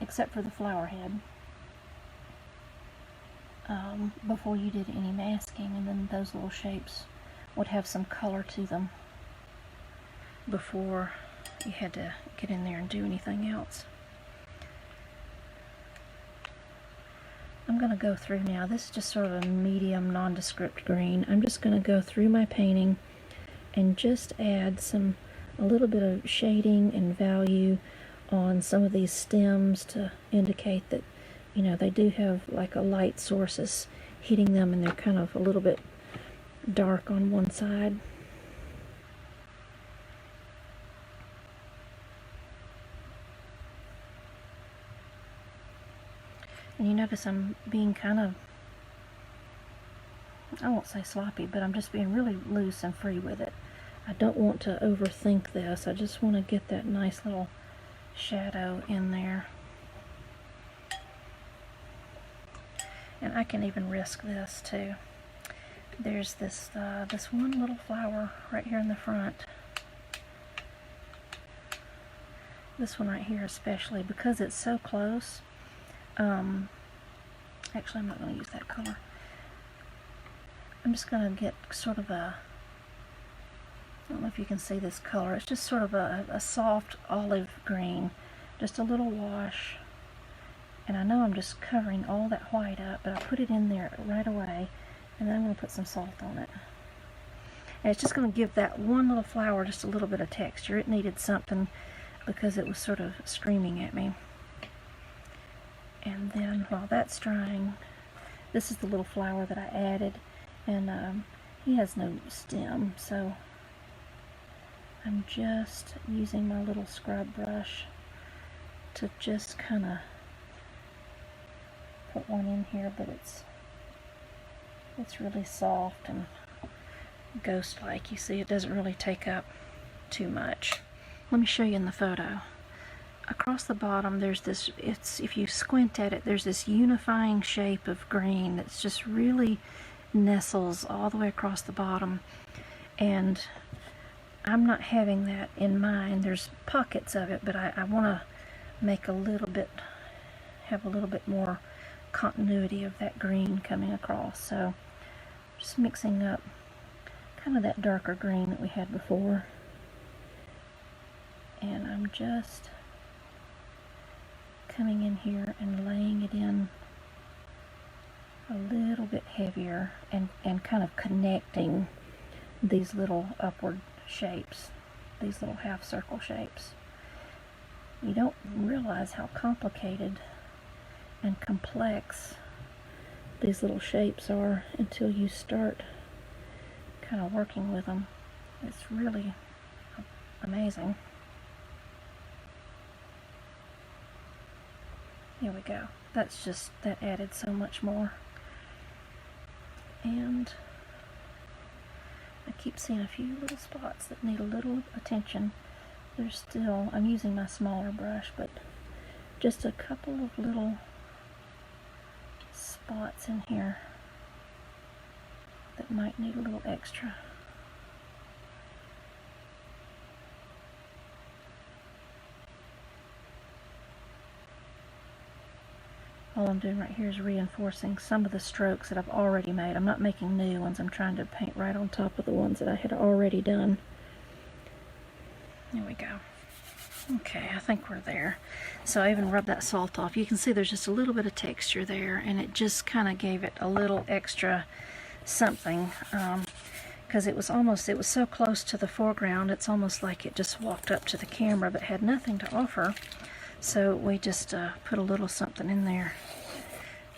except for the flower head, before you did any masking, and then those little shapes would have some color to them before you had to get in there and do anything else. I'm going to go through now. This is just sort of a medium nondescript green. I'm just going to go through my painting and just add a little bit of shading and value on some of these stems to indicate that, they do have like a light sources hitting them, and they're kind of a little bit dark on one side. And you notice I'm being kind of, I won't say sloppy, but I'm just being really loose and free with it. I don't want to overthink this. I just want to get that nice little shadow in there. And I can even risk this too. There's this this one little flower right here in the front. This one right here especially, because it's so close. Actually, I'm not going to use that color. I'm just going to get sort of a, I don't know if you can see this color. It's just sort of a soft olive green. Just a little wash. And I know I'm just covering all that white up, but I put it in there right away. And then I'm going to put some salt on it. And it's just going to give that one little flower just a little bit of texture. It needed something because it was sort of screaming at me. And then while that's drying, this is the little flower that I added. And he has no stem, so I'm just using my little scrub brush to just kind of put one in here, but it's really soft and ghost-like. You see, it doesn't really take up too much. Let me show you in the photo. Across the bottom, there's this, if you squint at it, there's this unifying shape of green that's just really nestles all the way across the bottom. And I'm not having that in mind. There's pockets of it, but I want to make have a little bit more continuity of that green coming across. So just mixing up kind of that darker green that we had before. And I'm just coming in here and laying it in a little bit heavier and kind of connecting these little upward shapes, these little half circle shapes. You don't realize how complicated and complex these little shapes are until you start kind of working with them. It's really amazing. Here we go. That added so much more. And I keep seeing a few little spots that need a little attention. There's still, I'm using my smaller brush, but just a couple of little spots in here that might need a little extra. All I'm doing right here is reinforcing some of the strokes that I've already made. I'm not making new ones. I'm trying to paint right on top of the ones that I had already done. There we go. Okay, I think we're there. So I even rubbed that salt off. You can see there's just a little bit of texture there, and it just kind of gave it a little extra something. Because it was so close to the foreground, it's almost like it just walked up to the camera but had nothing to offer. So we just put a little something in there.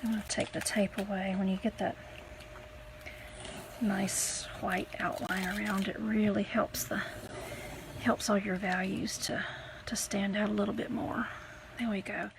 I'm going to take the tape away. When you get that nice white outline around, it really helps all your values to stand out a little bit more. There we go.